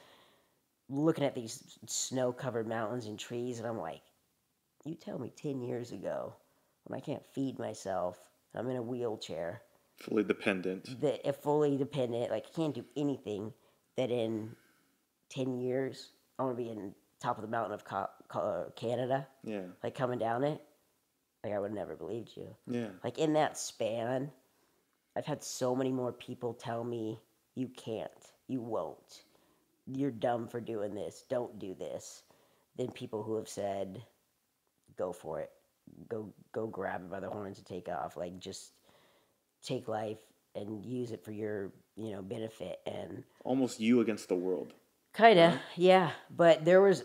looking at these snow-covered mountains and trees, and I'm like, you tell me 10 years ago, when I can't feed myself, I'm in a wheelchair. Fully dependent. Fully dependent. Like, I can't do anything, that in 10 years, I want to be in top of the mountain of Canada. Yeah. Like, coming down it. Like, I would have never believed you. Yeah. Like, in that span, I've had so many more people tell me, you can't, you won't, you're dumb for doing this, don't do this, than people who have said, go for it, go grab it by the horns and take off. Like, just take life and use it for your, you know, benefit. And almost you against the world. Kinda, right? Yeah. But there was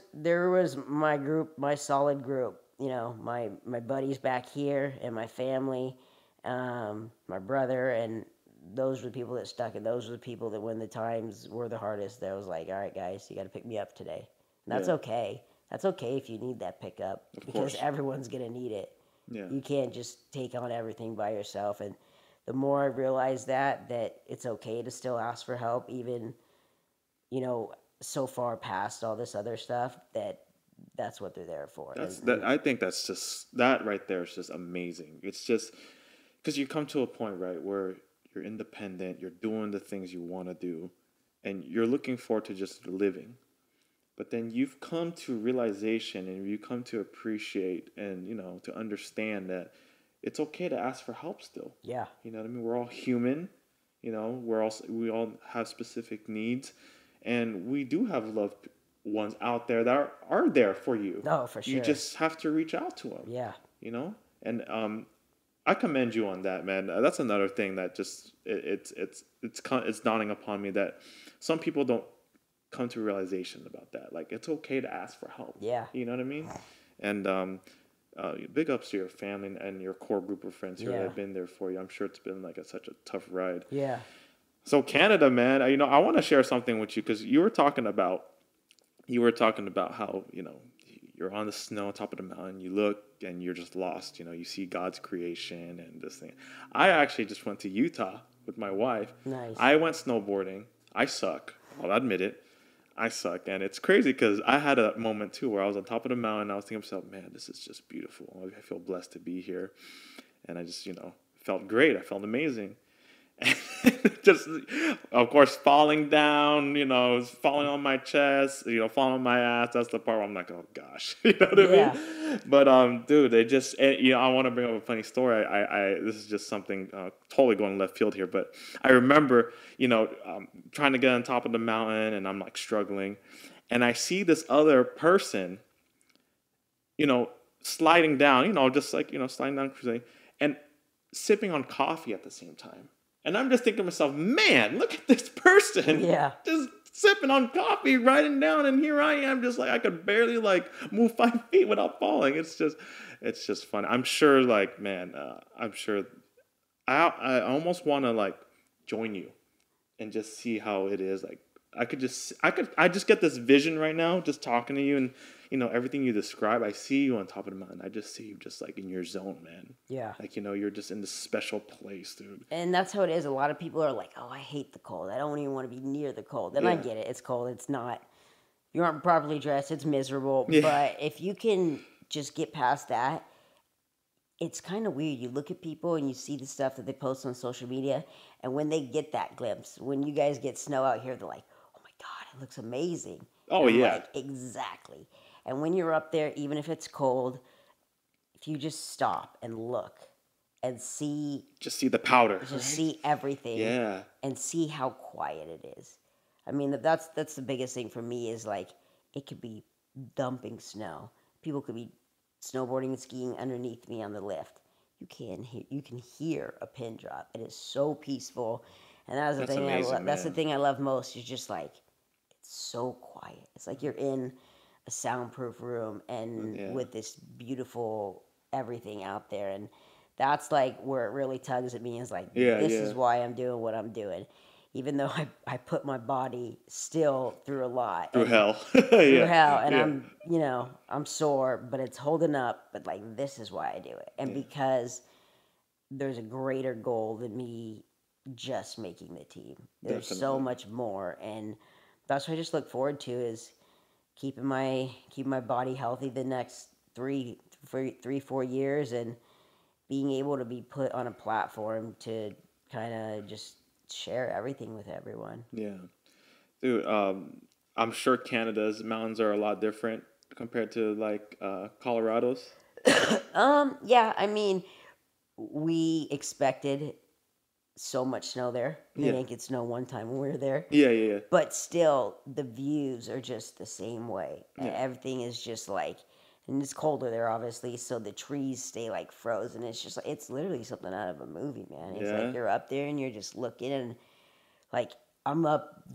my group, my solid group. You know, my buddies back here and my family, my brother, and those were the people that stuck, and those were the people that, when the times were the hardest, that was like, all right, guys, you got to pick me up today. And that's okay. That's okay if you need that pickup, because everyone's going to need it. Yeah. You can't just take on everything by yourself. And the more I realized that it's okay to still ask for help, even, you know, so far past all this other stuff, that's what they're there for. I think that's just, that right there is just amazing. It's just because you come to a point, right, where you're independent, you're doing the things you want to do, and you're looking forward to just living. But then you've come to realization, and you come to appreciate and, you know, to understand that it's okay to ask for help still. Yeah. You know what I mean? We're all human. You know, we all have specific needs, and we do have loved ones out there that are there for you. No, for sure. You just have to reach out to them. Yeah. You know, and I commend you on that, man. That's another thing that just it's dawning upon me that some people don't come to realization about that. Like, it's okay to ask for help. Yeah. You know what I mean? And big ups to your family and your core group of friends here that have been there for you. I'm sure it's been like such a tough ride. Yeah. So Canada, man, I want to share something with you because you were talking about how you're on the snow on top of the mountain. You look and you're just lost. You see God's creation and this thing. I actually just went to Utah with my wife. Nice. I went snowboarding. I suck. I'll admit it. I suck. And it's crazy because I had a moment too where I was on top of the mountain. And I was thinking to myself, man, this is just beautiful. I feel blessed to be here. And I just, felt great. I felt amazing. Just, of course, falling down, falling on my chest, falling on my ass. That's the part where I'm like, oh gosh, you know what I mean? But dude, they just, I want to bring up a funny story. I this is just something totally going left field here, but I remember, trying to get on top of the mountain, and I'm like struggling, and I see this other person, sliding down, just like sliding down, and sipping on coffee at the same time. And I'm just thinking to myself, man, look at this person. Yeah. Just sipping on coffee, riding down, and here I am, just like I could barely move 5 feet without falling. It's just fun. I'm sure, I'm sure I almost want to join you and just see how it is. I just get this vision right now, just talking to you, and everything you describe. I see you on top of the mountain. I just see you just in your zone, man. Yeah. You're just in this special place, dude. And that's how it is. A lot of people are like, oh, I hate the cold. I don't even want to be near the cold. And I get it. It's cold. It's not, you aren't properly dressed. It's miserable. Yeah. But if you can just get past that, it's kind of weird. You look at people and you see the stuff that they post on social media. And when they get that glimpse, when you guys get snow out here, they're like, oh my God, it looks amazing. Oh, yeah. Like, exactly. And when you're up there, even if it's cold, if you just stop and look and see... Just see the powder. Just see everything. Yeah. And see how quiet it is. I mean, that's the biggest thing for me is it could be dumping snow. People could be snowboarding and skiing underneath me on the lift. You can hear a pin drop. It is so peaceful. And that's the thing amazing, that's the thing I love most. Is just it's so quiet. It's like you're in a soundproof room and with this beautiful everything out there, and that's where it really tugs at me is this is why I'm doing what I'm doing, even though I put my body still through a lot through hell and I'm sore, but it's holding up, but this is why I do it, and because there's a greater goal than me just making the team. There's so much more, and that's what I just look forward to is keeping my body healthy the next 4 years, and being able to be put on a platform to kind of just share everything with everyone. Yeah, dude. I'm sure Canada's mountains are a lot different compared to Colorado's. Yeah. I mean, we expected so much snow there. We didn't get snow one time when we were there. Yeah. But still, the views are just the same way. Yeah. Everything is just and it's colder there, obviously, so the trees stay frozen. It's just it's literally something out of a movie, man. It's you're up there and you're just looking, and I'm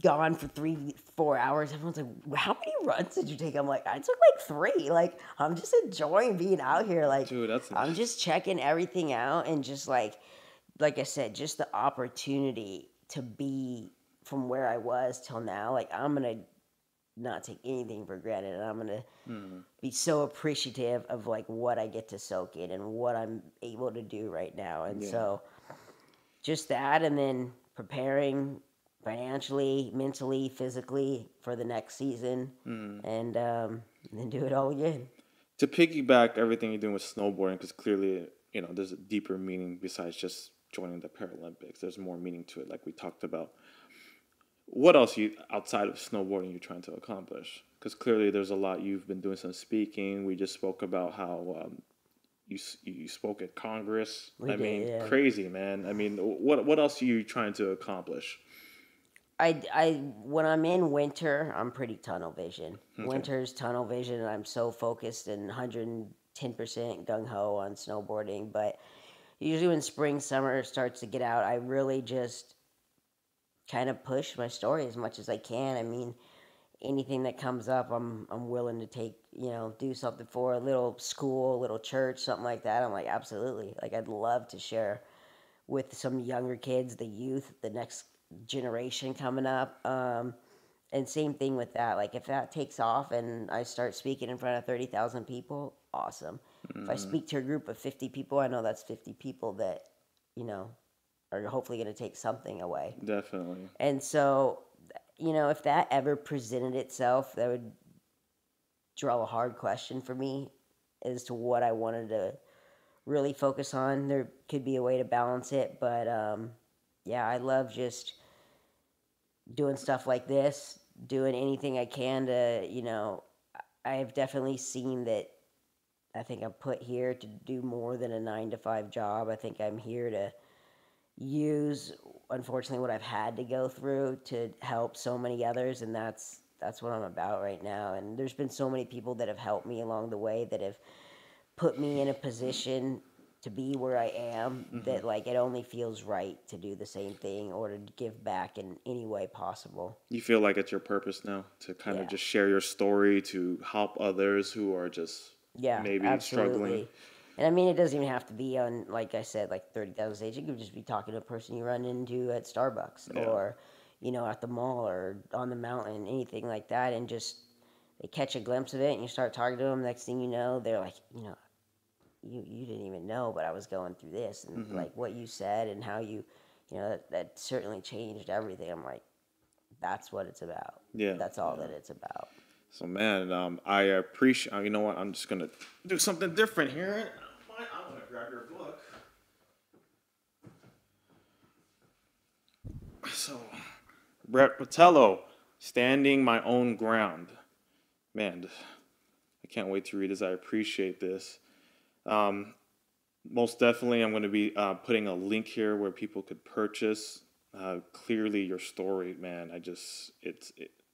gone for 3-4 hours. Everyone's like, how many runs did you take? I'm like, I took 3. I'm just enjoying being out here. Dude, that's I'm just checking everything out, and just like I said, just the opportunity to be from where I was till now. I'm going to not take anything for granted. And I'm going to be so appreciative of what I get to soak in and what I'm able to do right now. And so just that, and then preparing financially, mentally, physically for the next season, and then do it all again. To piggyback everything you're doing with snowboarding, because clearly, there's a deeper meaning besides just joining the Paralympics. There's more meaning to it, like we talked about. What else outside of snowboarding you're trying to accomplish? Because clearly there's a lot. You've been doing some speaking. We just spoke about how you spoke at Congress. Crazy, man. I mean, what else are you trying to accomplish? I when I'm in winter, I'm pretty tunnel vision. Okay. Winter's tunnel vision, and I'm so focused and 110% gung-ho on snowboarding. But usually when spring, summer starts to get out, I really just kind of push my story as much as I can. I mean, anything that comes up, I'm willing to take, do something for a little school, a little church, something like that. I'm like, absolutely. Like, I'd love to share with some younger kids, the youth, the next generation coming up. And same thing with that. Like, if that takes off and I start speaking in front of 30,000 people, awesome. If I speak to a group of 50 people, I know that's 50 people that, are hopefully going to take something away. Definitely. And so, if that ever presented itself, that would draw a hard question for me as to what I wanted to really focus on. There could be a way to balance it, but yeah, I love just doing stuff like this, doing anything I can to, I have definitely seen that I think I'm put here to do more than a 9 to 5 job. I think I'm here to use, unfortunately, what I've had to go through to help so many others, and that's what I'm about right now. And there's been so many people that have helped me along the way that have put me in a position to be where I am, that like it only feels right to do the same thing or to give back in any way possible. You feel like it's your purpose now to kind of just share your story, to help others who are just maybe absolutely. struggling. And I mean, it doesn't even have to be on, like I said, like 30,000 stage. It could just be talking to a person you run into at Starbucks or, at the mall or on the mountain, anything like that. And just they catch a glimpse of it and you start talking to them. Next thing you know, they're like, you didn't even know, but I was going through this. And like what you said and how you, that certainly changed everything. I'm like, that's what it's about. Yeah. That's all that it's about. So, man, I appreciate, you know what, I'm just going to do something different here. I'm going to grab your book. So, Brett Botelho, Standing My Own Ground. Man, I can't wait to read this. I appreciate this. Most definitely, I'm going to be putting a link here where people could purchase clearly your story, man.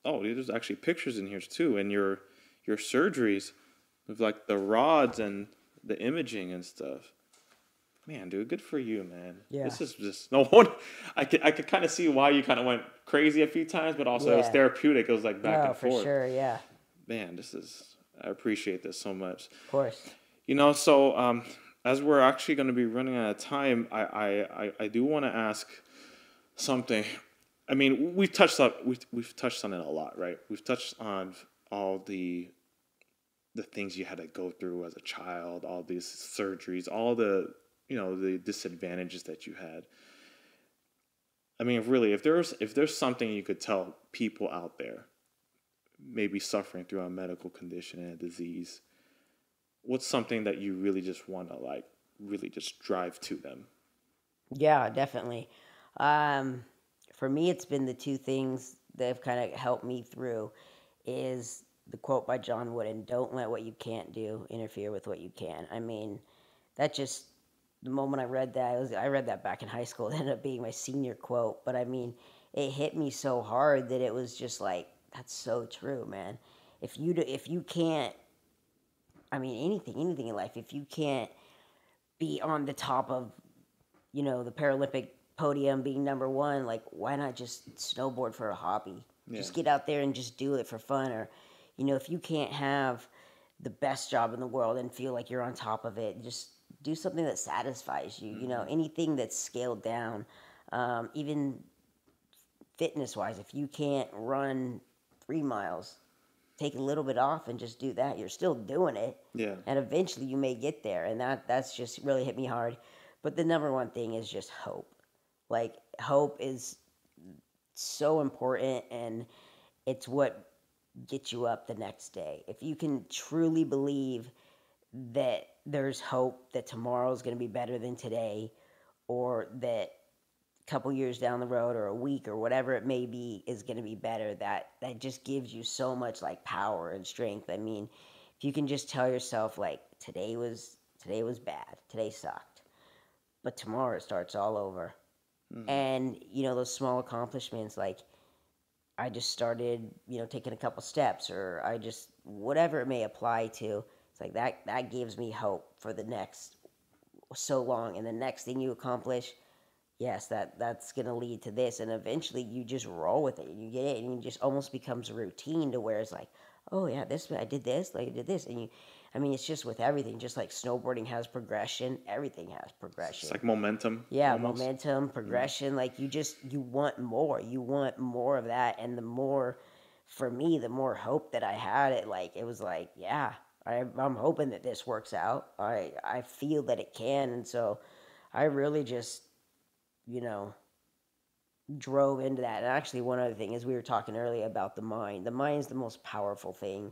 There's actually pictures in here too, and your surgeries of like the rods and the imaging and stuff. Man, dude, good for you, man. Yeah. This is just no one. I could kind of see why you kind of went crazy a few times, but also it was therapeutic. It was like back and forth. For sure, yeah. Man, I appreciate this so much. Of course. So as we're actually going to be running out of time, I do want to ask something. I mean, we've touched on it a lot, right? We've touched on all the things you had to go through as a child, all these surgeries, all the the disadvantages that you had. I mean, really, if there's something you could tell people out there, maybe suffering through a medical condition and a disease, what's something that you really just want to like really just drive to them? Yeah, definitely. For me, it's been the two things that have kind of helped me through is the quote by John Wooden, "Don't let what you can't do interfere with what you can." I mean, that just, the moment I read that, I read that back in high school. It ended up being my senior quote. But I mean, it hit me so hard that it was just like, that's so true, man. If you can't, I mean, anything in life, if you can't be on the top of, the Paralympic podium, being number one, like, why not just snowboard for a hobby? Yeah. Just get out there and just do it for fun. Or, if you can't have the best job in the world and feel like you're on top of it, just do something that satisfies you. Anything that's scaled down, even fitness-wise. If you can't run 3 miles, take a little bit off and just do that. You're still doing it. Yeah. And eventually you may get there. And that's just really hit me hard. But the number one thing is just hope. Like, hope is so important, and it's what gets you up the next day. If you can truly believe that there's hope that tomorrow is going to be better than today, or that a couple years down the road or a week or whatever it may be is going to be better, that just gives you so much like power and strength. I mean, if you can just tell yourself like, today was bad, today sucked, but tomorrow it starts all over. And those small accomplishments, like I just started taking a couple steps, or I just, whatever it may apply to, it's like that gives me hope for the next so long. And the next thing you accomplish, yes, that's going to lead to this. And eventually you just roll with it. You get it, and it just almost becomes a routine to where it's like, oh, yeah, I did this, like I did this. And it's just with everything, just like snowboarding has progression, everything has progression. It's like momentum. Yeah, almost. momentum, progression. Like you want more. You want more of that. And the more, for me, the more hope that I had, it was like, yeah, I'm hoping that this works out. I feel that it can. And so I really just, drove into that. And actually, one other thing is we were talking earlier about the mind. The mind is the most powerful thing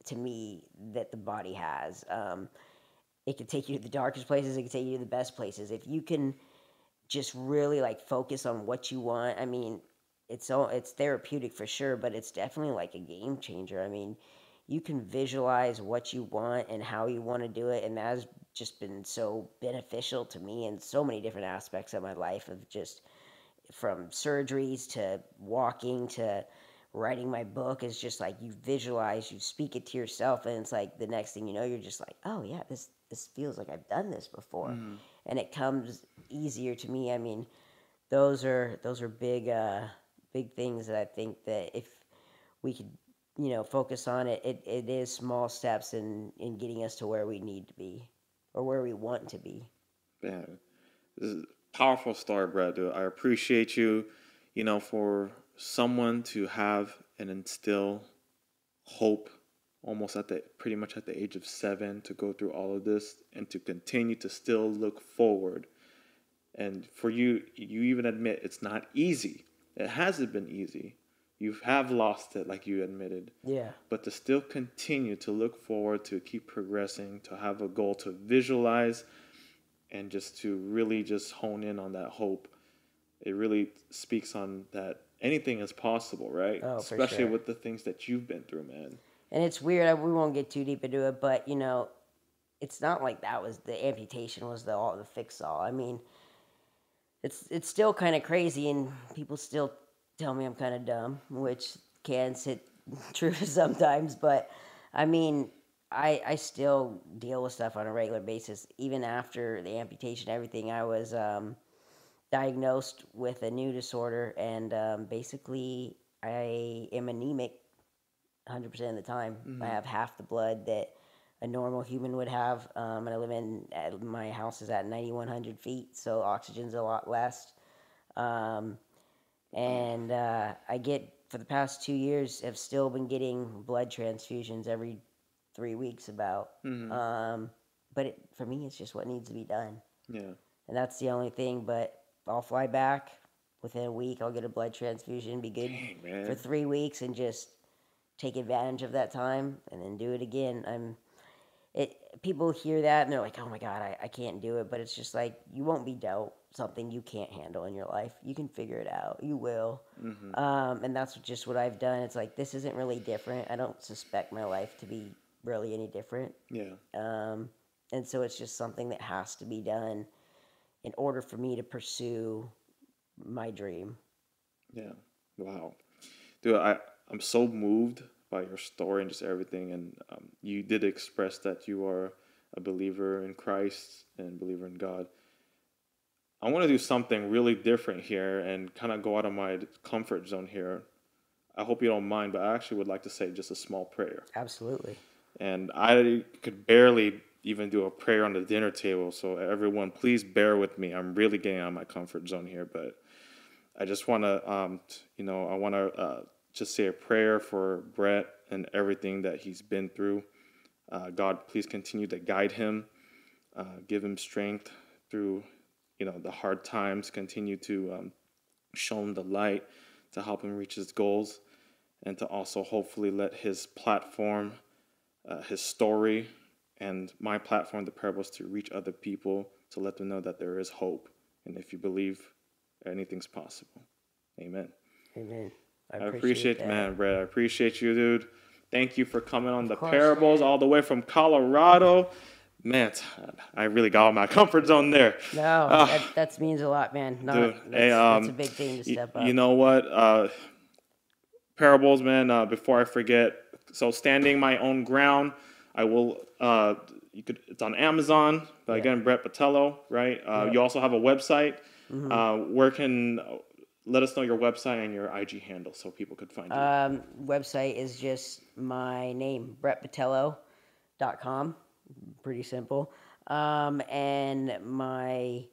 to me that the body has. It can take you to the darkest places. It can take you to the best places. If you can just really like focus on what you want. I mean, it's therapeutic for sure, but it's definitely like a game changer. I mean, you can visualize what you want and how you want to do it, and that has just been so beneficial to me in so many different aspects of my life, of just from surgeries to walking to writing my book. Is just like you visualize, you speak it to yourself, and it's like the next thing you know, you're just like, oh yeah, this feels like I've done this before. And it comes easier to me. I mean, those are big big things that I think that if we could focus on it, it is small steps in getting us to where we need to be or where we want to be. Yeah, this is a powerful story, Brad. Dude. I appreciate you, for someone to have and instill hope almost pretty much at the age of 7, to go through all of this and to continue to still look forward. And for you even admit it's not easy. It hasn't been easy. You have lost it, like you admitted. Yeah. But to still continue to look forward, to keep progressing, to have a goal, to visualize, and just to really just hone in on that hope. It really speaks on that anything is possible, right? Oh, especially for sure. with the things that you've been through, man. And it's weird. We won't get too deep into it, but it's not like that was the amputation was the fix all. I mean, it's still kind of crazy, and people still tell me I'm kind of dumb, which can sit true sometimes. But I mean, I still deal with stuff on a regular basis, even after the amputation. Everything, I was diagnosed with a new disorder, and basically, I am anemic 100% of the time. I have half the blood that a normal human would have, and I live my house is at 9,100 feet, so oxygen's a lot less. And I get, for the past 2 years, have still been getting blood transfusions every 3 weeks about. But for me, it's just what needs to be done. Yeah. And that's the only thing, but I'll fly back within a week. I'll get a blood transfusion, be good for 3 weeks, and just take advantage of that time and then do it again. People hear that and they're like, oh my God, I can't do it. But it's just like, you won't be dealt something you can't handle in your life. You can figure it out. You will. And that's just what I've done. It's like, this isn't really different. I don't suspect my life to be really any different. Yeah. And so it's just something that has to be done in order for me to pursue my dream. Yeah. Wow. Dude, I'm so moved by your story and just everything. And you did express that you are a believer in Christ and believer in God. I want to do something really different here and kind of go out of my comfort zone here. I hope you don't mind, but I actually would like to say just a small prayer. Absolutely. And I could barely even do a prayer on the dinner table. So everyone, please bear with me. I'm really getting out of my comfort zone here, but I just want to, I want to just say a prayer for Brett and everything that he's been through. God, please continue to guide him, give him strength through, the hard times. Continue to show him the light to help him reach his goals, and to also hopefully let his platform, his story, and my platform, the Parables, to reach other people, to let them know that there is hope. And if you believe, anything's possible. Amen. Amen. I appreciate that. Man, Brett. I appreciate you, dude. Thank you for coming on the Parables all the way from Colorado. Man, I really got out of my comfort zone there. No, that means a lot, man. No, dude, that's a big thing to step up. You know what? Parables, man, before I forget, so Standing My Own Ground, I will, it's on Amazon, but again, Brett Botelho, right? You also have a website. Let us know your website and your IG handle so people could find you. Website is just my name, brettbotelho.com. Pretty simple. And my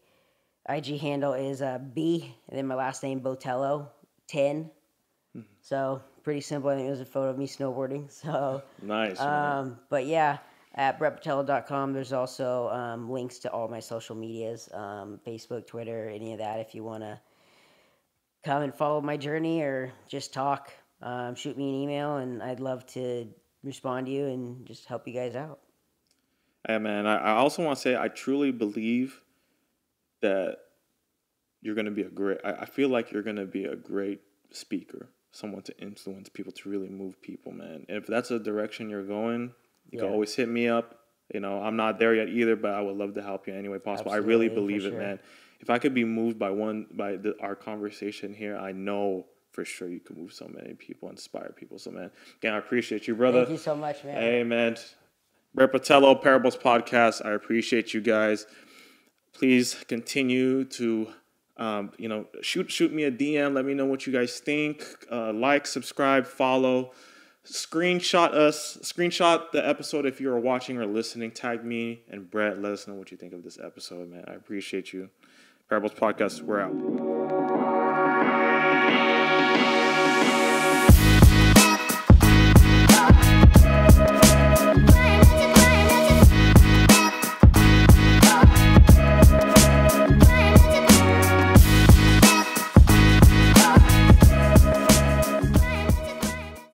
IG handle is B, and then my last name, Botelho, 10. So pretty simple. I think it was a photo of me snowboarding. So nice. But yeah, at brettbotelho.com, there's also links to all my social medias, Facebook, Twitter, any of that. If you want to come and follow my journey or just talk, shoot me an email, and I'd love to respond to you and just help you guys out. Hey, man, I also want to say I truly believe that you're going to be I feel like you're going to be a great speaker, someone to influence people, to really move people, man. And if that's the direction you're going, you can always hit me up. You know, I'm not there yet either, but I would love to help you any way possible. Absolutely, I really believe it, man. If I could be moved by our conversation here, I know for sure you can move so many people, inspire people. So, man, again, I appreciate you, brother. Thank you so much, man. Hey, man. Brett Botelho, Parables Podcast. I appreciate you guys. Please continue to, shoot me a DM. Let me know what you guys think. Like, subscribe, follow. Screenshot the episode if you're watching or listening. Tag me and Brett. Let us know what you think of this episode, man. I appreciate you. Parables Podcast, we're out.